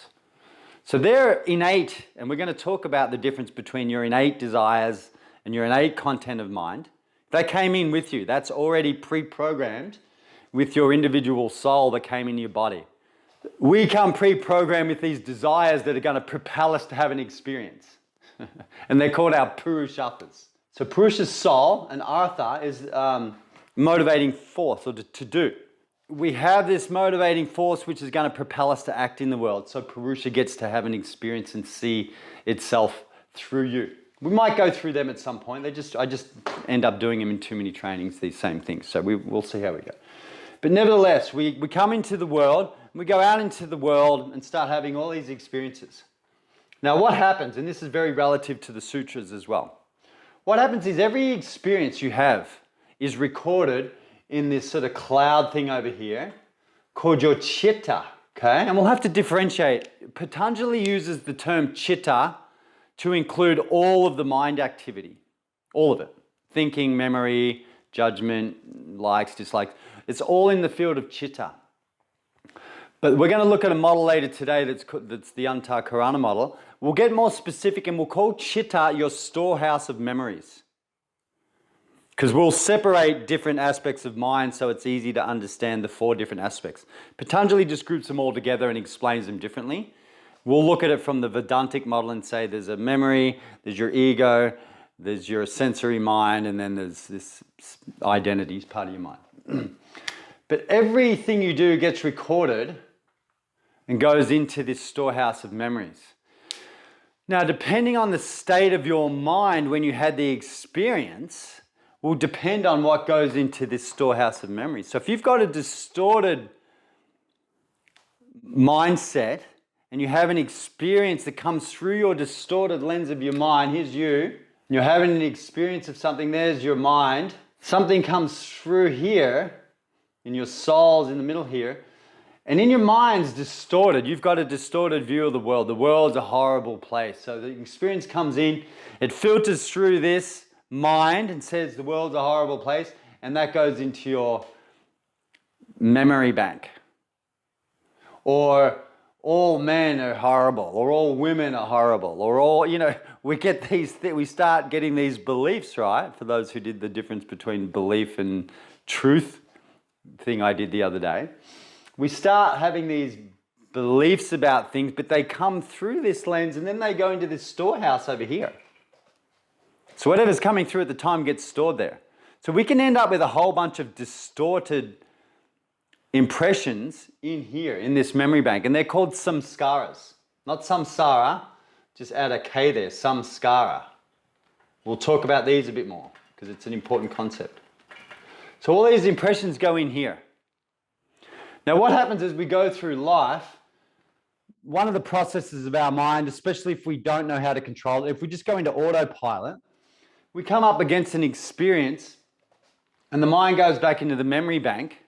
So they're innate, and we're going to talk about the difference between your innate desires and your innate content of mind. They came in with you. That's already pre-programmed with your individual soul that came in your body. We come pre-programmed with these desires that are going to propel us to have an experience. And they're called our Purusharthas. So Purusha's soul, and Artha, is motivating force, or to do. We have this motivating force which is going to propel us to act in the world. So Purusha gets to have an experience and see itself through you. We might go through them at some point. I just end up doing them in too many trainings, these same things. So we'll see how we go. But nevertheless, we come into the world, and we go out into the world and start having all these experiences. Now what happens, and this is very relative to the sutras as well. What happens is every experience you have is recorded in this sort of cloud thing over here called your chitta, okay? And we'll have to differentiate. Patanjali uses the term chitta to include all of the mind activity, all of it. Thinking, memory, judgment, likes, dislikes. It's all in the field of chitta. But we're going to look at a model later today that's the Antakarana model. We'll get more specific and we'll call chitta your storehouse of memories. Because we'll separate different aspects of mind so it's easy to understand the four different aspects. Patanjali just groups them all together and explains them differently. We'll look at it from the Vedantic model and say there's a memory, there's your ego, there's your sensory mind, and then there's this identity as part of your mind. But everything you do gets recorded and goes into this storehouse of memories. Now, depending on the state of your mind when you had the experience, will depend on what goes into this storehouse of memories. So if you've got a distorted mindset and you have an experience that comes through your distorted lens of your mind, here's you, and you're having an experience of something, there's your mind, something comes through here, and your soul's in the middle here, and in your mind's distorted. You've got a distorted view of the world. The world's a horrible place. So the experience comes in, it filters through this mind and says the world's a horrible place, and that goes into your memory bank. Or all men are horrible, or all women are horrible, or all, we get we start getting these beliefs, right? For those who did the difference between belief and truth thing I did the other day. We start having these beliefs about things, but they come through this lens and then they go into this storehouse over here. So whatever's coming through at the time gets stored there. So we can end up with a whole bunch of distorted impressions in here, in this memory bank, and they're called samskaras. Not samsara, just add a K there, samskara. We'll talk about these a bit more because it's an important concept. So all these impressions go in here. Now what happens as we go through life, one of the processes of our mind, especially if we don't know how to control it, if we just go into autopilot, we come up against an experience and the mind goes back into the memory bank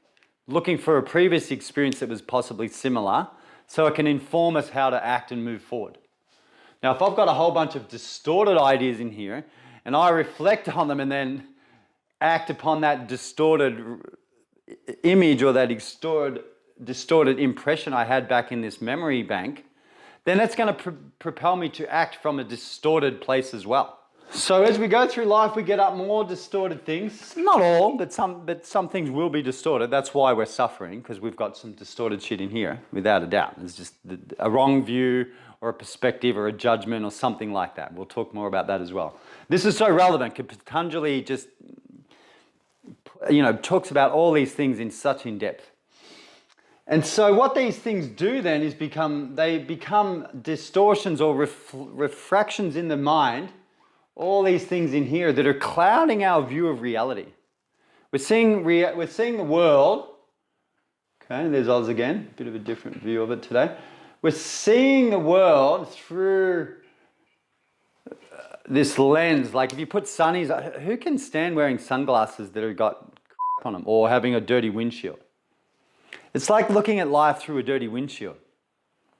looking for a previous experience that was possibly similar so it can inform us how to act and move forward. Now, if I've got a whole bunch of distorted ideas in here and I reflect on them and then act upon that distorted image or that distorted impression I had back in this memory bank, then that's going to propel me to act from a distorted place as well. So as we go through life, we get up more distorted things. Not all, but some things will be distorted. That's why we're suffering, because we've got some distorted shit in here, without a doubt. It's just a wrong view or a perspective or a judgment or something like that. We'll talk more about that as well. This is so relevant because Patanjali just, talks about all these things in such in depth. And so what these things do then is become distortions or refractions in the mind, all these things in here that are clouding our view of reality. We're seeing the world, okay, there's Oz again, a bit of a different view of it today. We're seeing the world through this lens. Like if you put sunnies, who can stand wearing sunglasses that have got on them or having a dirty windshield? It's like looking at life through a dirty windshield.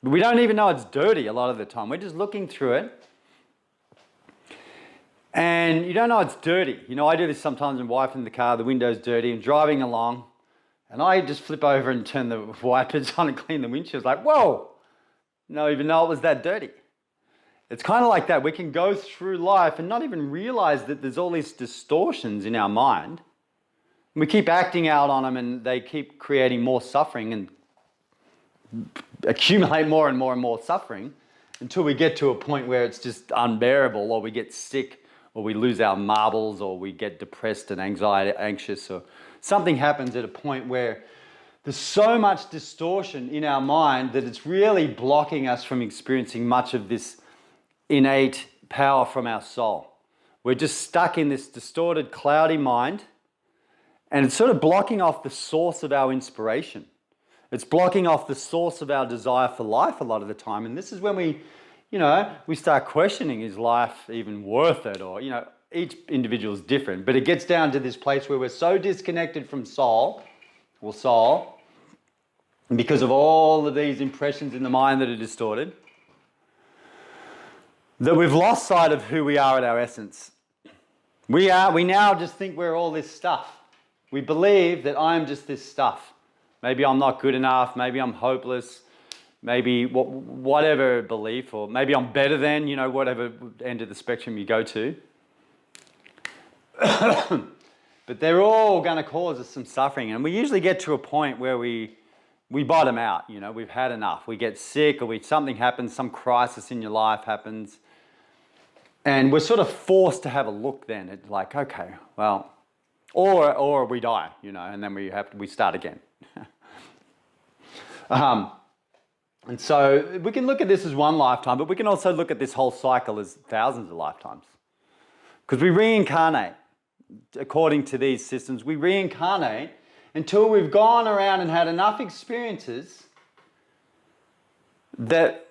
We don't even know it's dirty a lot of the time. We're just looking through it. And you don't know it's dirty. I do this sometimes with my wife in the car, the window's dirty, and driving along, and I just flip over and turn the wipers on and clean the windshield. It's like, whoa, no, even know it was that dirty. It's kind of like that. We can go through life and not even realize that there's all these distortions in our mind. We keep acting out on them and they keep creating more suffering and accumulate more and more and more suffering until we get to a point where it's just unbearable, or we get sick, or we lose our marbles, or we get depressed and anxious, or something happens at a point where there's so much distortion in our mind that it's really blocking us from experiencing much of this innate power from our soul. We're just stuck in this distorted, cloudy mind, and it's sort of blocking off the source of our inspiration. It's blocking off the source of our desire for life a lot of the time. And this is when we start questioning, is life even worth it? Or, each individual is different, but it gets down to this place where we're so disconnected from soul, because of all of these impressions in the mind that are distorted, that we've lost sight of who we are at our essence. We now just think we're all this stuff. We believe that I'm just this stuff. Maybe I'm not good enough, maybe I'm hopeless, maybe whatever belief, or maybe I'm better than, whatever end of the spectrum you go to. But they're all going to cause us some suffering. And we usually get to a point where we bottom out, we've had enough. We get sick, or something happens, some crisis in your life happens. And we're sort of forced to have a look then at like, okay, well, or we die, and then we start again. And so we can look at this as one lifetime, but we can also look at this whole cycle as thousands of lifetimes. Because we reincarnate, according to these systems, we reincarnate until we've gone around and had enough experiences that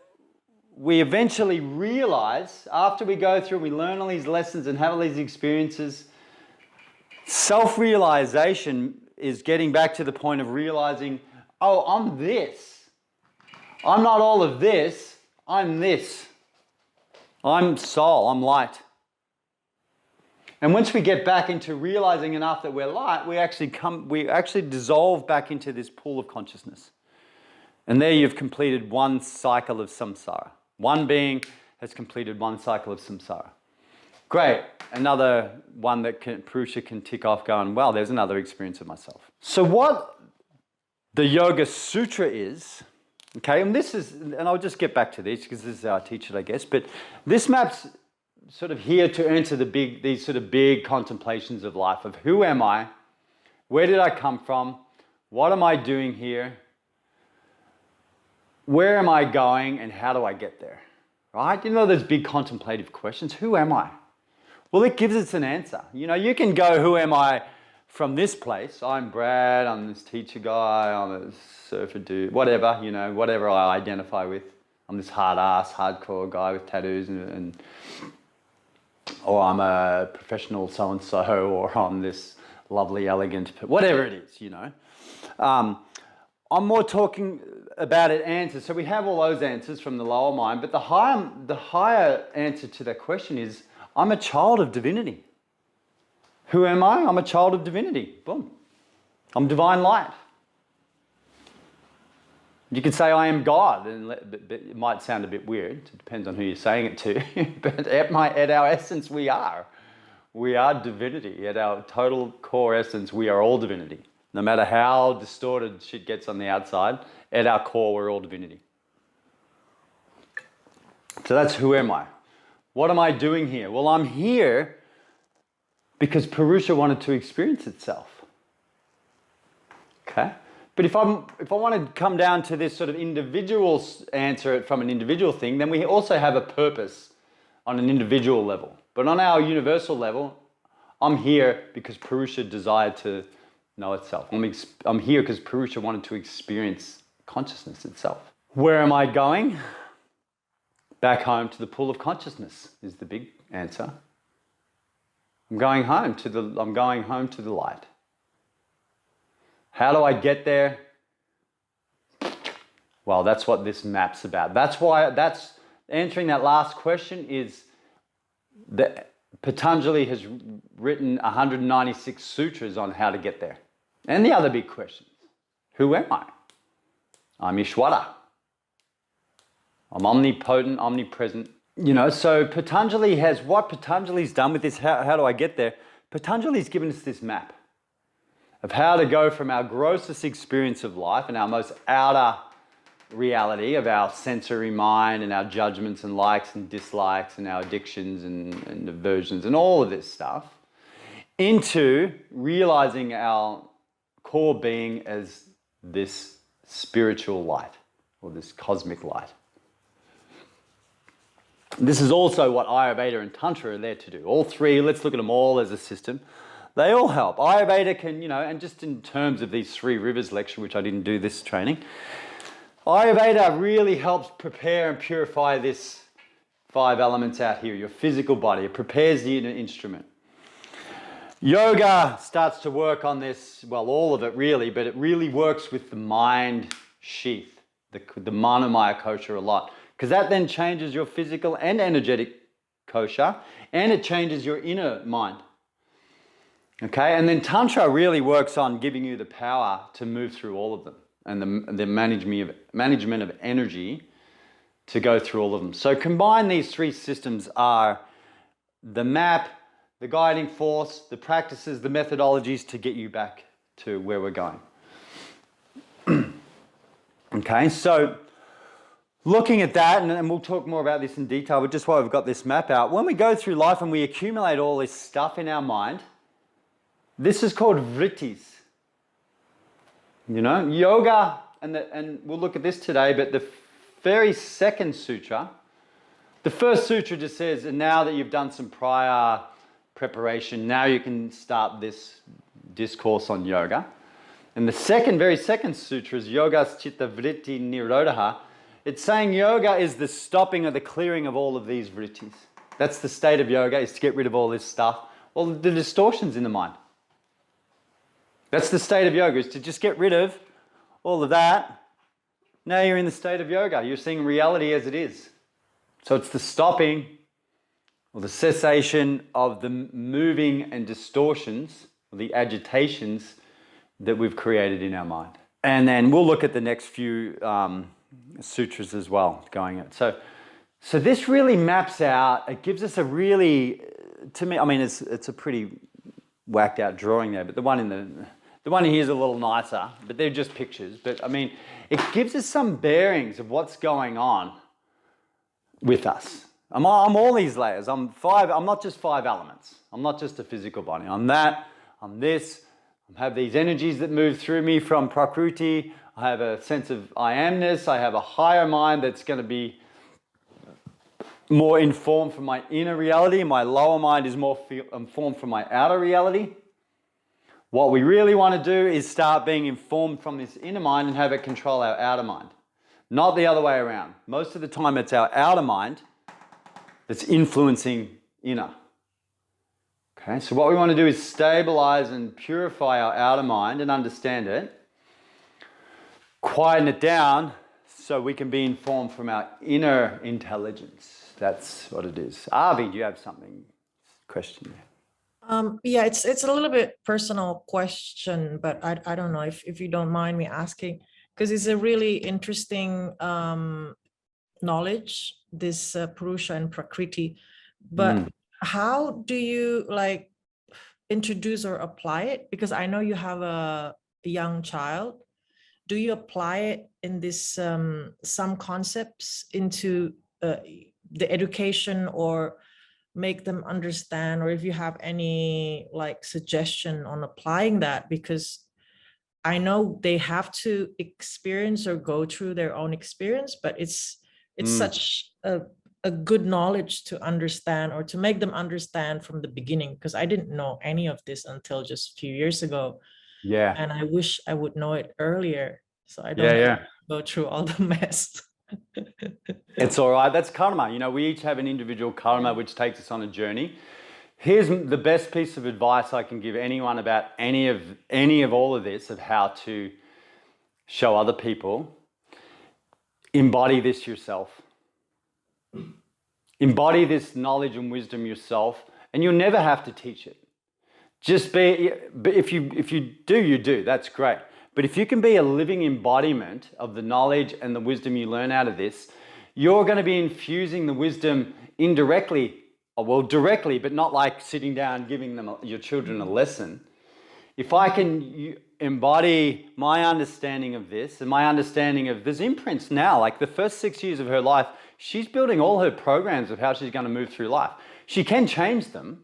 we eventually realize, after we go through, we learn all these lessons and have all these experiences, self-realization is getting back to the point of realizing, oh, I'm this. I'm not all of this, I'm this. I'm soul, I'm light. And once we get back into realizing enough that we're light, we actually dissolve back into this pool of consciousness. And there you've completed one cycle of samsara. One being has completed one cycle of samsara. Great. Another one that Purusha can tick off going, well, there's another experience of myself. So what the Yoga Sutra is, okay, and I'll just get back to this because this is how I teach it, I guess, but this map's sort of here to enter these sort of big contemplations of life of who am I, where did I come from, what am I doing here, where am I going, and how do I get there, right? You know those big contemplative questions, who am I? Well, it gives us an answer. You know, you can go, who am I from this place? I'm Brad, I'm this teacher guy, I'm a surfer dude, whatever, you know, whatever I identify with. I'm this hardcore guy with tattoos or I'm a professional so-and-so, or I'm this lovely, elegant, whatever it is, you know. I'm more talking about it answers. So we have all those answers from the lower mind, but the higher answer to that question is, I'm a child of divinity. Who am I? I'm a child of divinity. Boom. I'm divine light. You could say I am God, but it might sound a bit weird. It depends on who you're saying it to. But at our essence, we are. We are divinity. At our total core essence, we are all divinity. No matter how distorted shit gets on the outside, at our core, we're all divinity. So that's who am I? What am I doing here? Well, I'm here because Purusha wanted to experience itself. Okay? But if I want to come down to this sort of individual answer it from an individual thing, then we also have a purpose on an individual level. But on our universal level, I'm here because Purusha desired to know itself. I'm here because Purusha wanted to experience consciousness itself. Where am I going? Back home to the pool of consciousness is the big answer. I'm going home to the light. How do I get there? Well, that's what this map's about. That's answering that last question is that Patanjali has written 196 sutras on how to get there. And the other big questions. Who am I? I'm Ishwara. I'm omnipotent, omnipresent. You know, so what Patanjali's done with this, how do I get there? Patanjali's given us this map of how to go from our grossest experience of life and our most outer reality of our sensory mind and our judgments and likes and dislikes and our addictions and aversions and all of this stuff into realizing our core being as this spiritual light or this cosmic light. This is also what Ayurveda and Tantra are there to do. All three, let's look at them all as a system. They all help. Ayurveda can, you know, and just in terms of these 3 rivers lecture, which I didn't do this training, Ayurveda really helps prepare and purify this 5 elements out here, your physical body. It prepares the instrument. Yoga starts to work on this, well, all of it really, but it really works with the mind sheath, the manomaya kosha a lot, because that then changes your physical and energetic kosha, and it changes your inner mind. Okay, and then Tantra really works on giving you the power to move through all of them and the management of energy to go through all of them. So combine these 3 systems are the map, the guiding force, the practices, the methodologies to get you back to where we're going. Okay, so looking at that, and we'll talk more about this in detail, but just while we've got this map out, when we go through life and we accumulate all this stuff in our mind, this is called vrittis. You know, yoga, and we'll look at this today, but the very second sutra, the first sutra just says, and now that you've done some prior preparation, now you can start this discourse on yoga. And the very second sutra is yogas chitta vritti nirodha. It's saying yoga is the stopping or the clearing of all of these vrittis. That's the state of yoga, is to get rid of all this stuff. Well, the distortions in the mind. That's the state of yoga, is to just get rid of all of that. Now you're in the state of yoga. You're seeing reality as it is. So it's the stopping or the cessation of the moving and distortions, or the agitations that we've created in our mind. And then we'll look at the next few sutras as well going at. So this really maps out, it gives us a really, to me, I mean, it's a pretty whacked out drawing there, but the one here is a little nicer, but they're just pictures. But I mean, it gives us some bearings of what's going on with us. I'm all these layers. I'm not just 5 elements. I'm not just a physical body. I'm that, I'm this. I have these energies that move through me from Prakriti. I have a sense of I amness. I have a higher mind that's going to be more informed from my inner reality. My lower mind is more informed from my outer reality. What we really want to do is start being informed from this inner mind and have it control our outer mind. Not the other way around. Most of the time it's our outer mind that's influencing inner. Okay, so what we want to do is stabilize and purify our outer mind and understand it, quieten it down so we can be informed from our inner intelligence. That's what it is. Avi, do you have something? Question there? Yeah, it's a little bit personal question, but I don't know if you don't mind me asking, because it's a really interesting knowledge, this Purusha and Prakriti. But how do you like introduce or apply it? Because I know you have a young child. Do you apply it in this some concepts into the education, or make them understand, or if you have any like suggestion on applying that? Because I know they have to experience or go through their own experience, but it's such a good knowledge to understand, or to make them understand from the beginning, because I didn't know any of this until just a few years ago. Yeah. And I wish I would know it earlier, so I don't have to go through all the mess. It's all right. That's karma. You know, we each have an individual karma which takes us on a journey. Here's the best piece of advice I can give anyone about any of all of this, of how to show other people. Embody this yourself. Embody this knowledge and wisdom yourself, and you'll never have to teach it. Just be, but if you do, you do. That's great. But if you can be a living embodiment of the knowledge and the wisdom you learn out of this, you're going to be infusing the wisdom indirectly, or well, directly, but not like sitting down giving them your children a lesson. If I can embody my understanding of this and my understanding of there's imprints now, like the first 6 years of her life, she's building all her programs of how she's going to move through life. She can change them.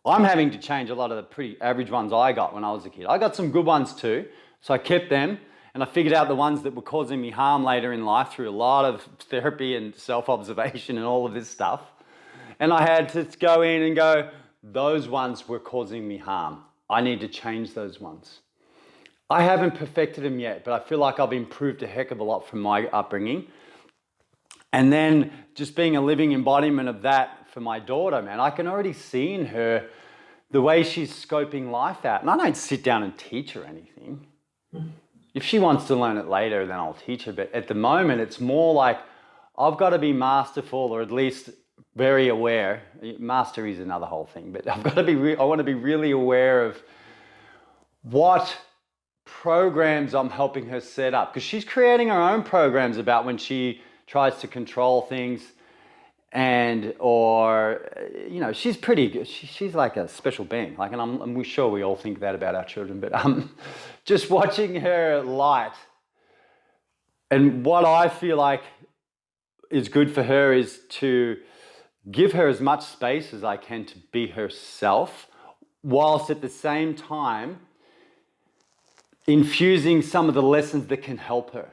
I'm having to change a lot of the pretty average ones I got when I was a kid. I got some good ones too, so I kept them, and I figured out the ones that were causing me harm later in life through a lot of therapy and self-observation and all of this stuff. And I had to go in and go, those ones were causing me harm. I need to change those ones. I haven't perfected them yet, but I feel like I've improved a heck of a lot from my upbringing. And then just being a living embodiment of that for my daughter, man, I can already see in her the way she's scoping life out. And I don't sit down and teach her anything. If she wants to learn it later, then I'll teach her. But at the moment, it's more like I've got to be masterful, or at least very aware. Mastery is another whole thing, but I've got to be. I want to be really aware of what programs I'm helping her set up, because she's creating her own programs about when she tries to control things, or you know, she's pretty good. She's like a special being. Like, and I'm sure we all think that about our children. But just watching her light, and what I feel like is good for her is to give her as much space as I can to be herself, whilst at the same time infusing some of the lessons that can help her.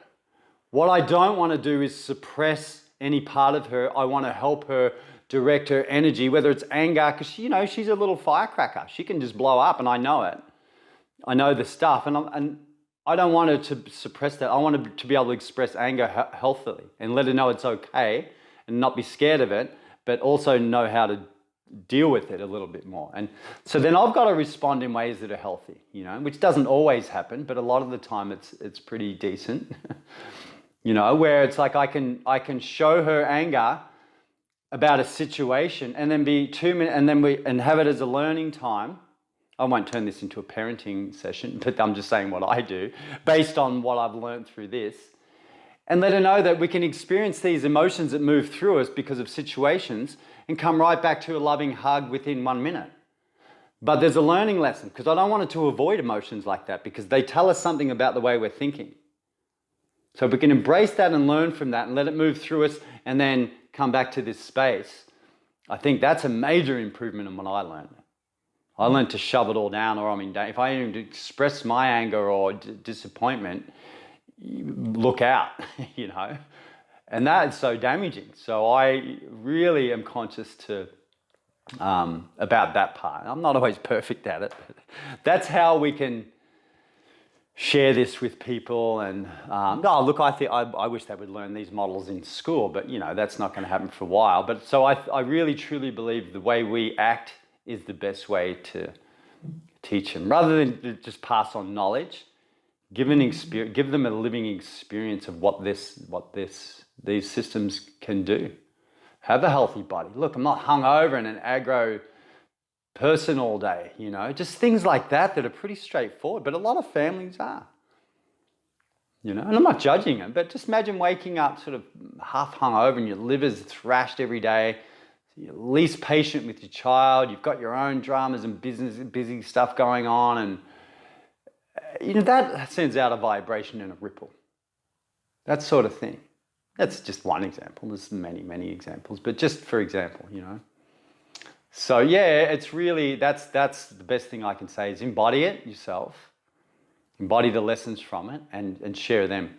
What I don't want to do is suppress any part of her. I want to help her direct her energy, whether it's anger, because you know, she's a little firecracker. She can just blow up, and I know it. I know the stuff, and I don't want her to suppress that. I want her to be able to express anger healthily and let her know it's okay and not be scared of it, but also know how to deal with it a little bit more. And so then I've got to respond in ways that are healthy, you know, which doesn't always happen, but a lot of the time it's pretty decent, you know, where it's like I can show her anger about a situation and then be 2 minutes and have it as a learning time. I won't turn this into a parenting session, but I'm just saying what I do based on what I've learned through this. And let her know that we can experience these emotions that move through us because of situations and come right back to a loving hug within 1 minute. But there's a learning lesson because I don't want her to avoid emotions like that because they tell us something about the way we're thinking. So if we can embrace that and learn from that and let it move through us and then come back to this space, I think that's a major improvement in what I learned. I learned to shove it all down, or if I even express my anger or disappointment, look out, you know, and that is so damaging. So I really am conscious about that part. I'm not always perfect at it, but that's how we can share this with people. And look, I wish they would learn these models in school, but you know that's not going to happen for a while. But so I really truly believe the way we act is the best way to teach them, rather than just pass on knowledge. Give them a living experience of what these systems can do. Have a healthy body. Look, I'm not hungover and an aggro person all day, you know, just things like that are pretty straightforward, but a lot of families are, you know, and I'm not judging them, but just imagine waking up sort of half hungover and your liver's thrashed every day. You're least patient with your child. You've got your own dramas and busy stuff going on, and you know that sends out a vibration and a ripple. That sort of thing. That's just one example. There's many examples, but just for example, you know. So yeah, it's really that's the best thing I can say is embody it yourself, embody the lessons from it, and share them.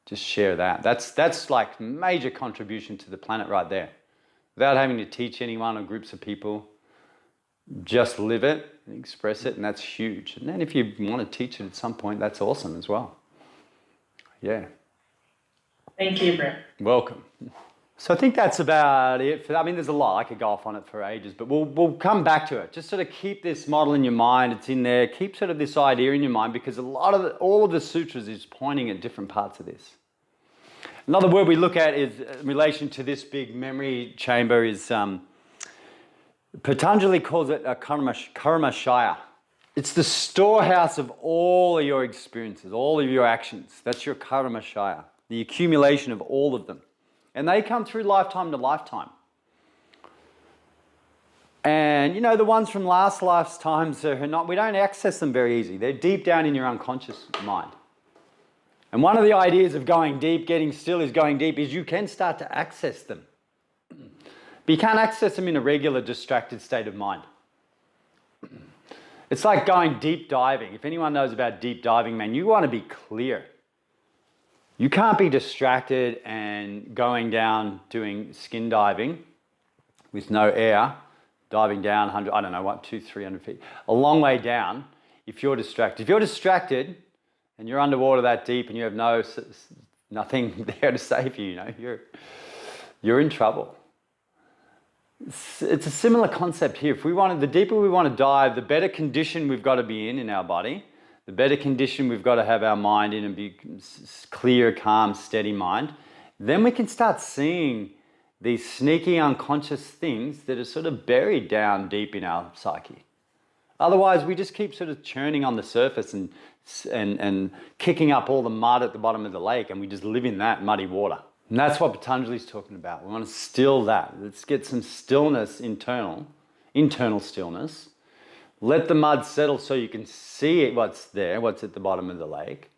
Just share that. That's like major contribution to the planet right there. Without having to teach anyone or groups of people, just live it and express it, and that's huge. And then if you want to teach it at some point, that's awesome as well. Yeah. Thank you, Brett. Welcome. So I think that's about it. I mean, there's a lot. I could go off on it for ages, but we'll come back to it. Just sort of keep this model in your mind. It's in there. Keep sort of this idea in your mind because all of the sutras is pointing at different parts of this. Another word we look at is in relation to this big memory chamber is Patanjali calls it a karmashaya. It's the storehouse of all of your experiences, all of your actions. That's your karmashaya, the accumulation of all of them. And they come through lifetime to lifetime. And you know, the ones from last lifetimes we don't access them very easily. They're deep down in your unconscious mind. And one of the ideas of going deep, getting still is you can start to access them. But you can't access them in a regular distracted state of mind. It's like going deep diving. If anyone knows about deep diving, man, you want to be clear. You can't be distracted and going down doing skin diving with no air, diving down 200-300 feet, a long way down if you're distracted. If you're distracted and you're underwater that deep and you have nothing there to save you, you know, you're in trouble. It's a similar concept here. The deeper we want to dive, the better condition we've got to be in our body, the better condition we've got to have our mind in and be clear, calm, steady mind. Then we can start seeing these sneaky unconscious things that are sort of buried down deep in our psyche. Otherwise, we just keep sort of churning on the surface and kicking up all the mud at the bottom of the lake, and we just live in that muddy water. And that's what Patanjali's talking about. We want to still that. Let's get some stillness, internal stillness. Let the mud settle so you can see what's there, what's at the bottom of the lake,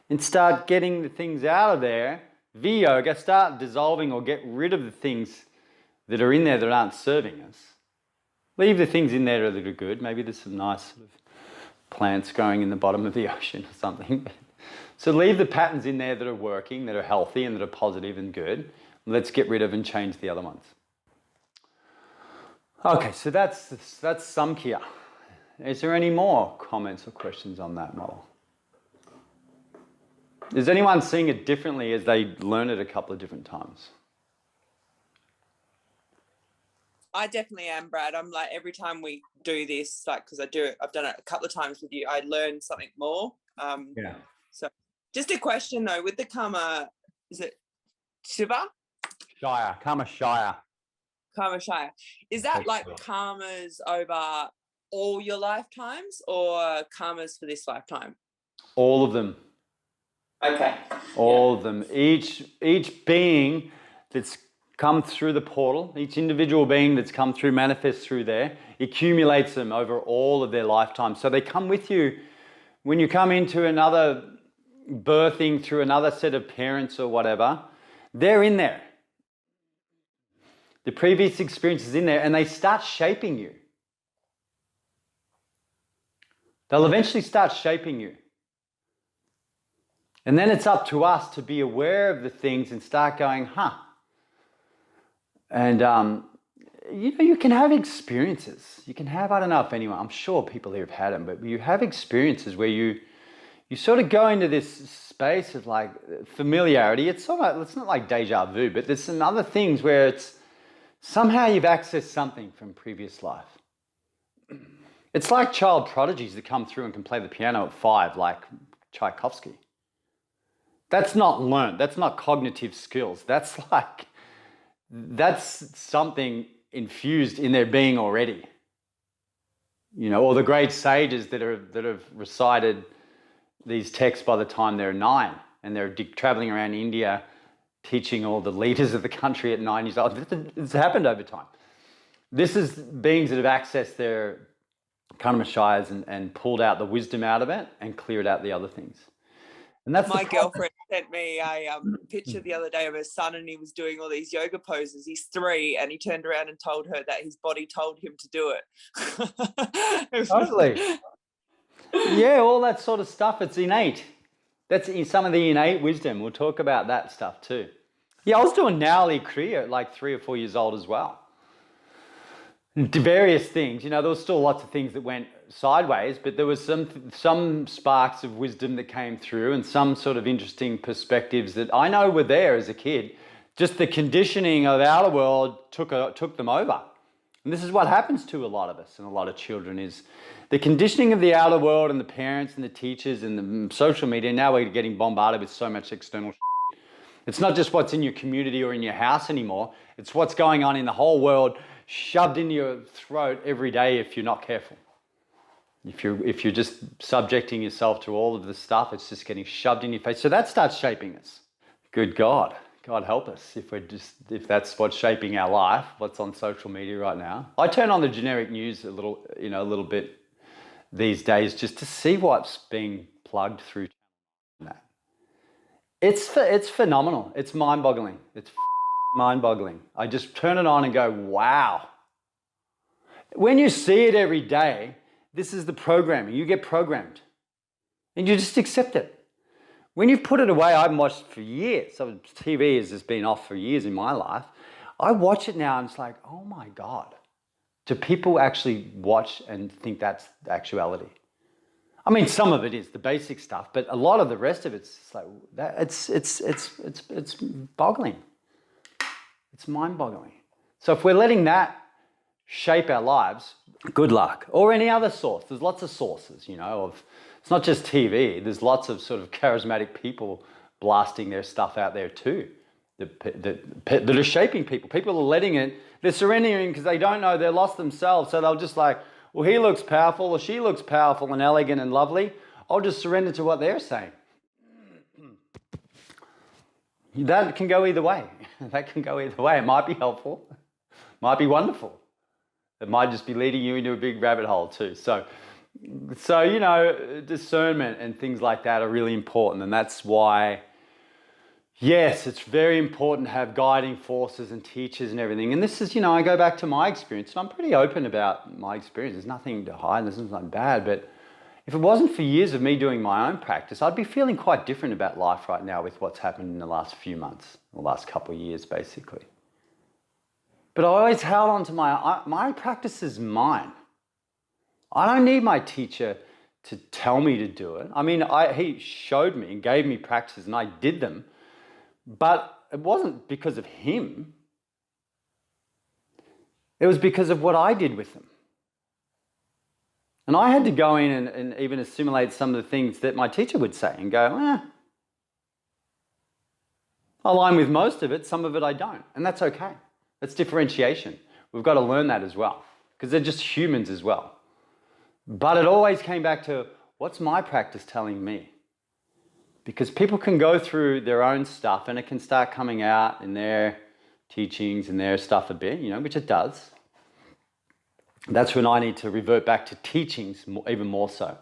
and start getting the things out of there. Yoga, start dissolving or get rid of the things that are in there that aren't serving us. Leave the things in there that are good. Maybe there's some nice sort of plants growing in the bottom of the ocean or something. So leave the patterns in there that are working, that are healthy and that are positive and good. Let's get rid of and change the other ones. Okay, so that's Samkhya. Is there any more comments or questions on that model? Is anyone seeing it differently as they learn it a couple of different times? I definitely am, Brad. I'm like, every time we do this, like, because I've done it a couple of times with you, I learn something more. Yeah. So just a question though, with the karma, is it Shiva? Shire, Karma Shire. Karma Shire. Is that like karmas over all your lifetimes or karmas for this lifetime? All of them. Okay. All of them. Each being that's come through the portal, each individual being that's come through, manifests through there, accumulates them over all of their lifetime. So they come with you when you come into another birthing through another set of parents or whatever. They're in there. The previous experience is in there, and they start shaping you. They'll eventually start shaping you. And then it's up to us to be aware of the things and start going, huh. And, you can have experiences. You can have, I don't know if anyone, I'm sure people here have had them, but you have experiences where you sort of go into this space of like familiarity. It's not like deja vu, but there's some other things where it's somehow you've accessed something from previous life. It's like child prodigies that come through and can play the piano at 5, like Tchaikovsky. That's not learned. That's not cognitive skills. That's something infused in their being already. Or the great sages that have recited these texts by the time they're 9, and they're traveling around India teaching all the leaders of the country at 9 years old. It's happened over time. This is beings that have accessed their karma shires and pulled out the wisdom out of it and cleared out the other things. And that's my girlfriend sent me a picture the other day of her son, and he was doing all these yoga poses. He's 3, and he turned around and told her that his body told him to do it. Totally. Yeah, all that sort of stuff, it's innate. That's some of the innate wisdom. We'll talk about that stuff too. Yeah, I was doing Nauli Kriya at like 3 or 4 years old as well. Various things, there was still lots of things that went sideways, but there was some sparks of wisdom that came through and some sort of interesting perspectives that I know were there as a kid. Just the conditioning of the outer world took them over. And this is what happens to a lot of us and a lot of children is the conditioning of the outer world and the parents and the teachers and the social media. Now we're getting bombarded with so much external shit. It's not just what's in your community or in your house anymore. It's what's going on in the whole world, shoved in your throat every day if you're not careful. If you're just subjecting yourself to all of this stuff, it's just getting shoved in your face. So that starts shaping us. Good God. God help us if that's what's shaping our life, what's on social media right now. I turn on the generic news a little bit these days just to see what's being plugged through that. It's phenomenal. It's mind-boggling. It's mind-boggling. I just turn it on and go, wow. When you see it every day, this is the programming. You get programmed and you just accept it. When you put it away, I've watched for years. So TV has just been off for years in my life. I watch it now and it's like, oh my God. Do people actually watch and think that's the actuality? I mean, some of it is the basic stuff, but a lot of the rest of it's like that. It's boggling. It's mind-boggling. So if we're letting that shape our lives, good luck. Or any other source. There's lots of sources, it's not just TV. There's lots of sort of charismatic people blasting their stuff out there too that are shaping people. People are letting it, they're surrendering because they don't know, they're lost themselves. So they'll just like, well, he looks powerful or she looks powerful and elegant and lovely. I'll just surrender to what they're saying. That can go either way. That can go either way. It might be helpful. Might be wonderful. It might just be leading you into a big rabbit hole too. So discernment and things like that are really important. And that's why, yes, it's very important to have guiding forces and teachers and everything. And this is, I go back to my experience. I'm pretty open about my experience. There's nothing to hide. There's nothing bad. But if it wasn't for years of me doing my own practice, I'd be feeling quite different about life right now with what's happened in the last few months, the last couple of years, basically. But I always held on to my practice is mine. I don't need my teacher to tell me to do it. I mean, he showed me and gave me practices and I did them, but it wasn't because of him. It was because of what I did with them. And I had to go in and even assimilate some of the things that my teacher would say and go, I align with most of it, some of it I don't. And that's okay. That's differentiation. We've got to learn that as well, because they're just humans as well. But it always came back to, what's my practice telling me? Because people can go through their own stuff and it can start coming out in their teachings and their stuff a bit, which it does. That's when I need to revert back to teachings even more so.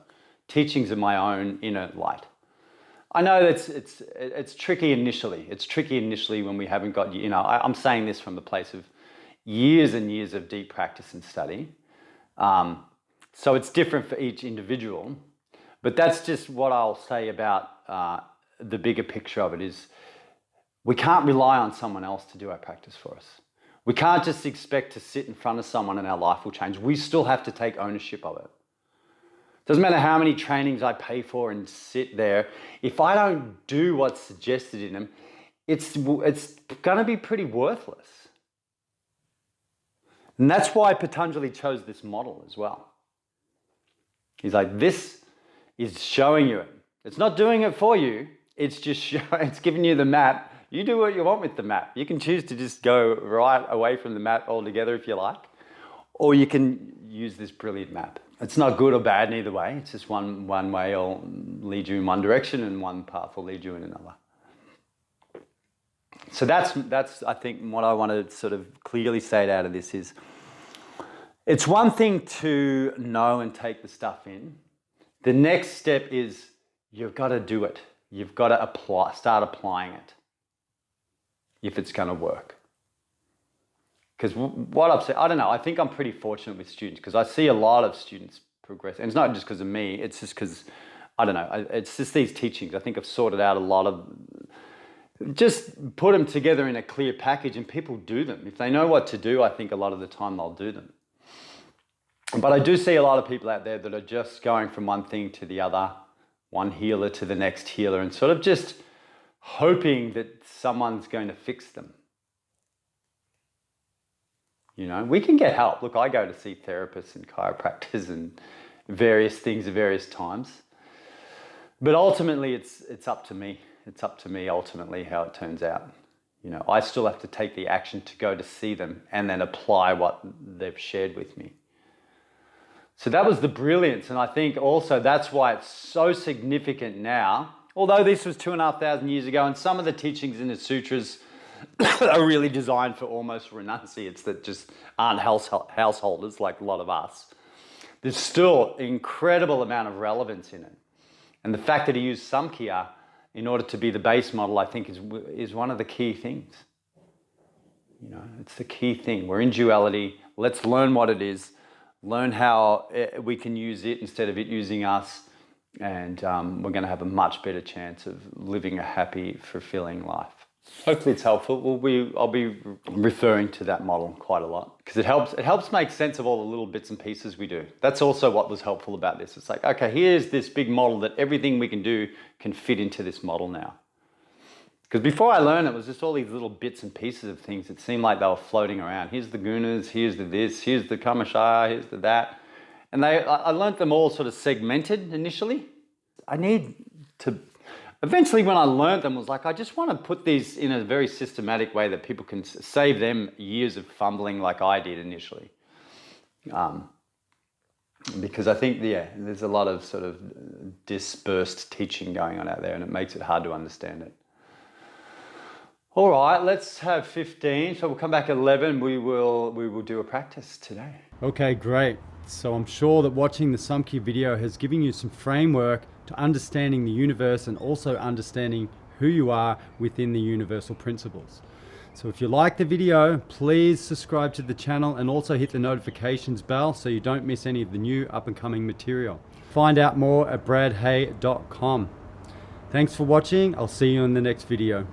Teachings of my own inner light. I know that it's tricky initially. It's tricky initially when we haven't got, I'm saying this from the place of years and years of deep practice and study. So it's different for each individual, but that's just what I'll say about the bigger picture of it is we can't rely on someone else to do our practice for us. We can't just expect to sit in front of someone and our life will change. We still have to take ownership of it. Doesn't matter how many trainings I pay for and sit there. If I don't do what's suggested in them, it's going to be pretty worthless. And that's why Patanjali chose this model as well. He's like, this is showing you it. It's not doing it for you. It's just it's giving you the map. You do what you want with the map. You can choose to just go right away from the map altogether if you like, or you can use this brilliant map. It's not good or bad in either way. It's just one way will lead you in one direction and one path will lead you in another. So that's I think what I want to sort of clearly say out of this is, it's one thing to know and take the stuff in. The next step is you've got to do it. You've got to start applying it if it's going to work. Because what I've said, I don't know, I think I'm pretty fortunate with students because I see a lot of students progress. And it's not just because of me, it's just because, I don't know, it's just these teachings. I think I've sorted out a lot of, just put them together in a clear package and people do them. If they know what to do, I think a lot of the time they'll do them. But I do see a lot of people out there that are just going from one thing to the other, one healer to the next healer, and sort of just hoping that someone's going to fix them. We can get help. Look, I go to see therapists and chiropractors and various things at various times. But ultimately, it's up to me. It's up to me ultimately how it turns out. I still have to take the action to go to see them and then apply what they've shared with me. So that was the brilliance. And I think also that's why it's so significant now. Although this was 2,500 years ago, and some of the teachings in the sutras are really designed for almost renunciates that just aren't householders like a lot of us. There's still an incredible amount of relevance in it. And the fact that he used Samkhya in order to be the base model, I think is one of the key things. It's the key thing. We're in duality. Let's learn what it is. Learn how we can use it instead of it using us. And we're going to have a much better chance of living a happy, fulfilling life. Hopefully it's helpful. I'll be referring to that model quite a lot because it helps make sense of all the little bits and pieces we do. That's also what was helpful about this. It's like, okay, here's this big model that everything we can do can fit into this model now. Because before I learned it was just all these little bits and pieces of things that seemed like they were floating around. Here's the gunas, here's the this, here's the kamashaya, here's the that. And I learned them all sort of segmented initially. I need to... Eventually, when I learned them, was like, I just want to put these in a very systematic way that people can save them years of fumbling like I did initially. Because I think, there's a lot of sort of dispersed teaching going on out there and it makes it hard to understand it. All right, let's have 15. So we'll come back at 11. We will do a practice today. Okay, great. So I'm sure that watching the Samkhya video has given you some framework to understanding the universe and also understanding who you are within the universal principles. So if you like the video, please subscribe to the channel and also hit the notifications bell so you don't miss any of the new up and coming material. Find out more at bradhay.com. Thanks for watching. I'll see you in the next video.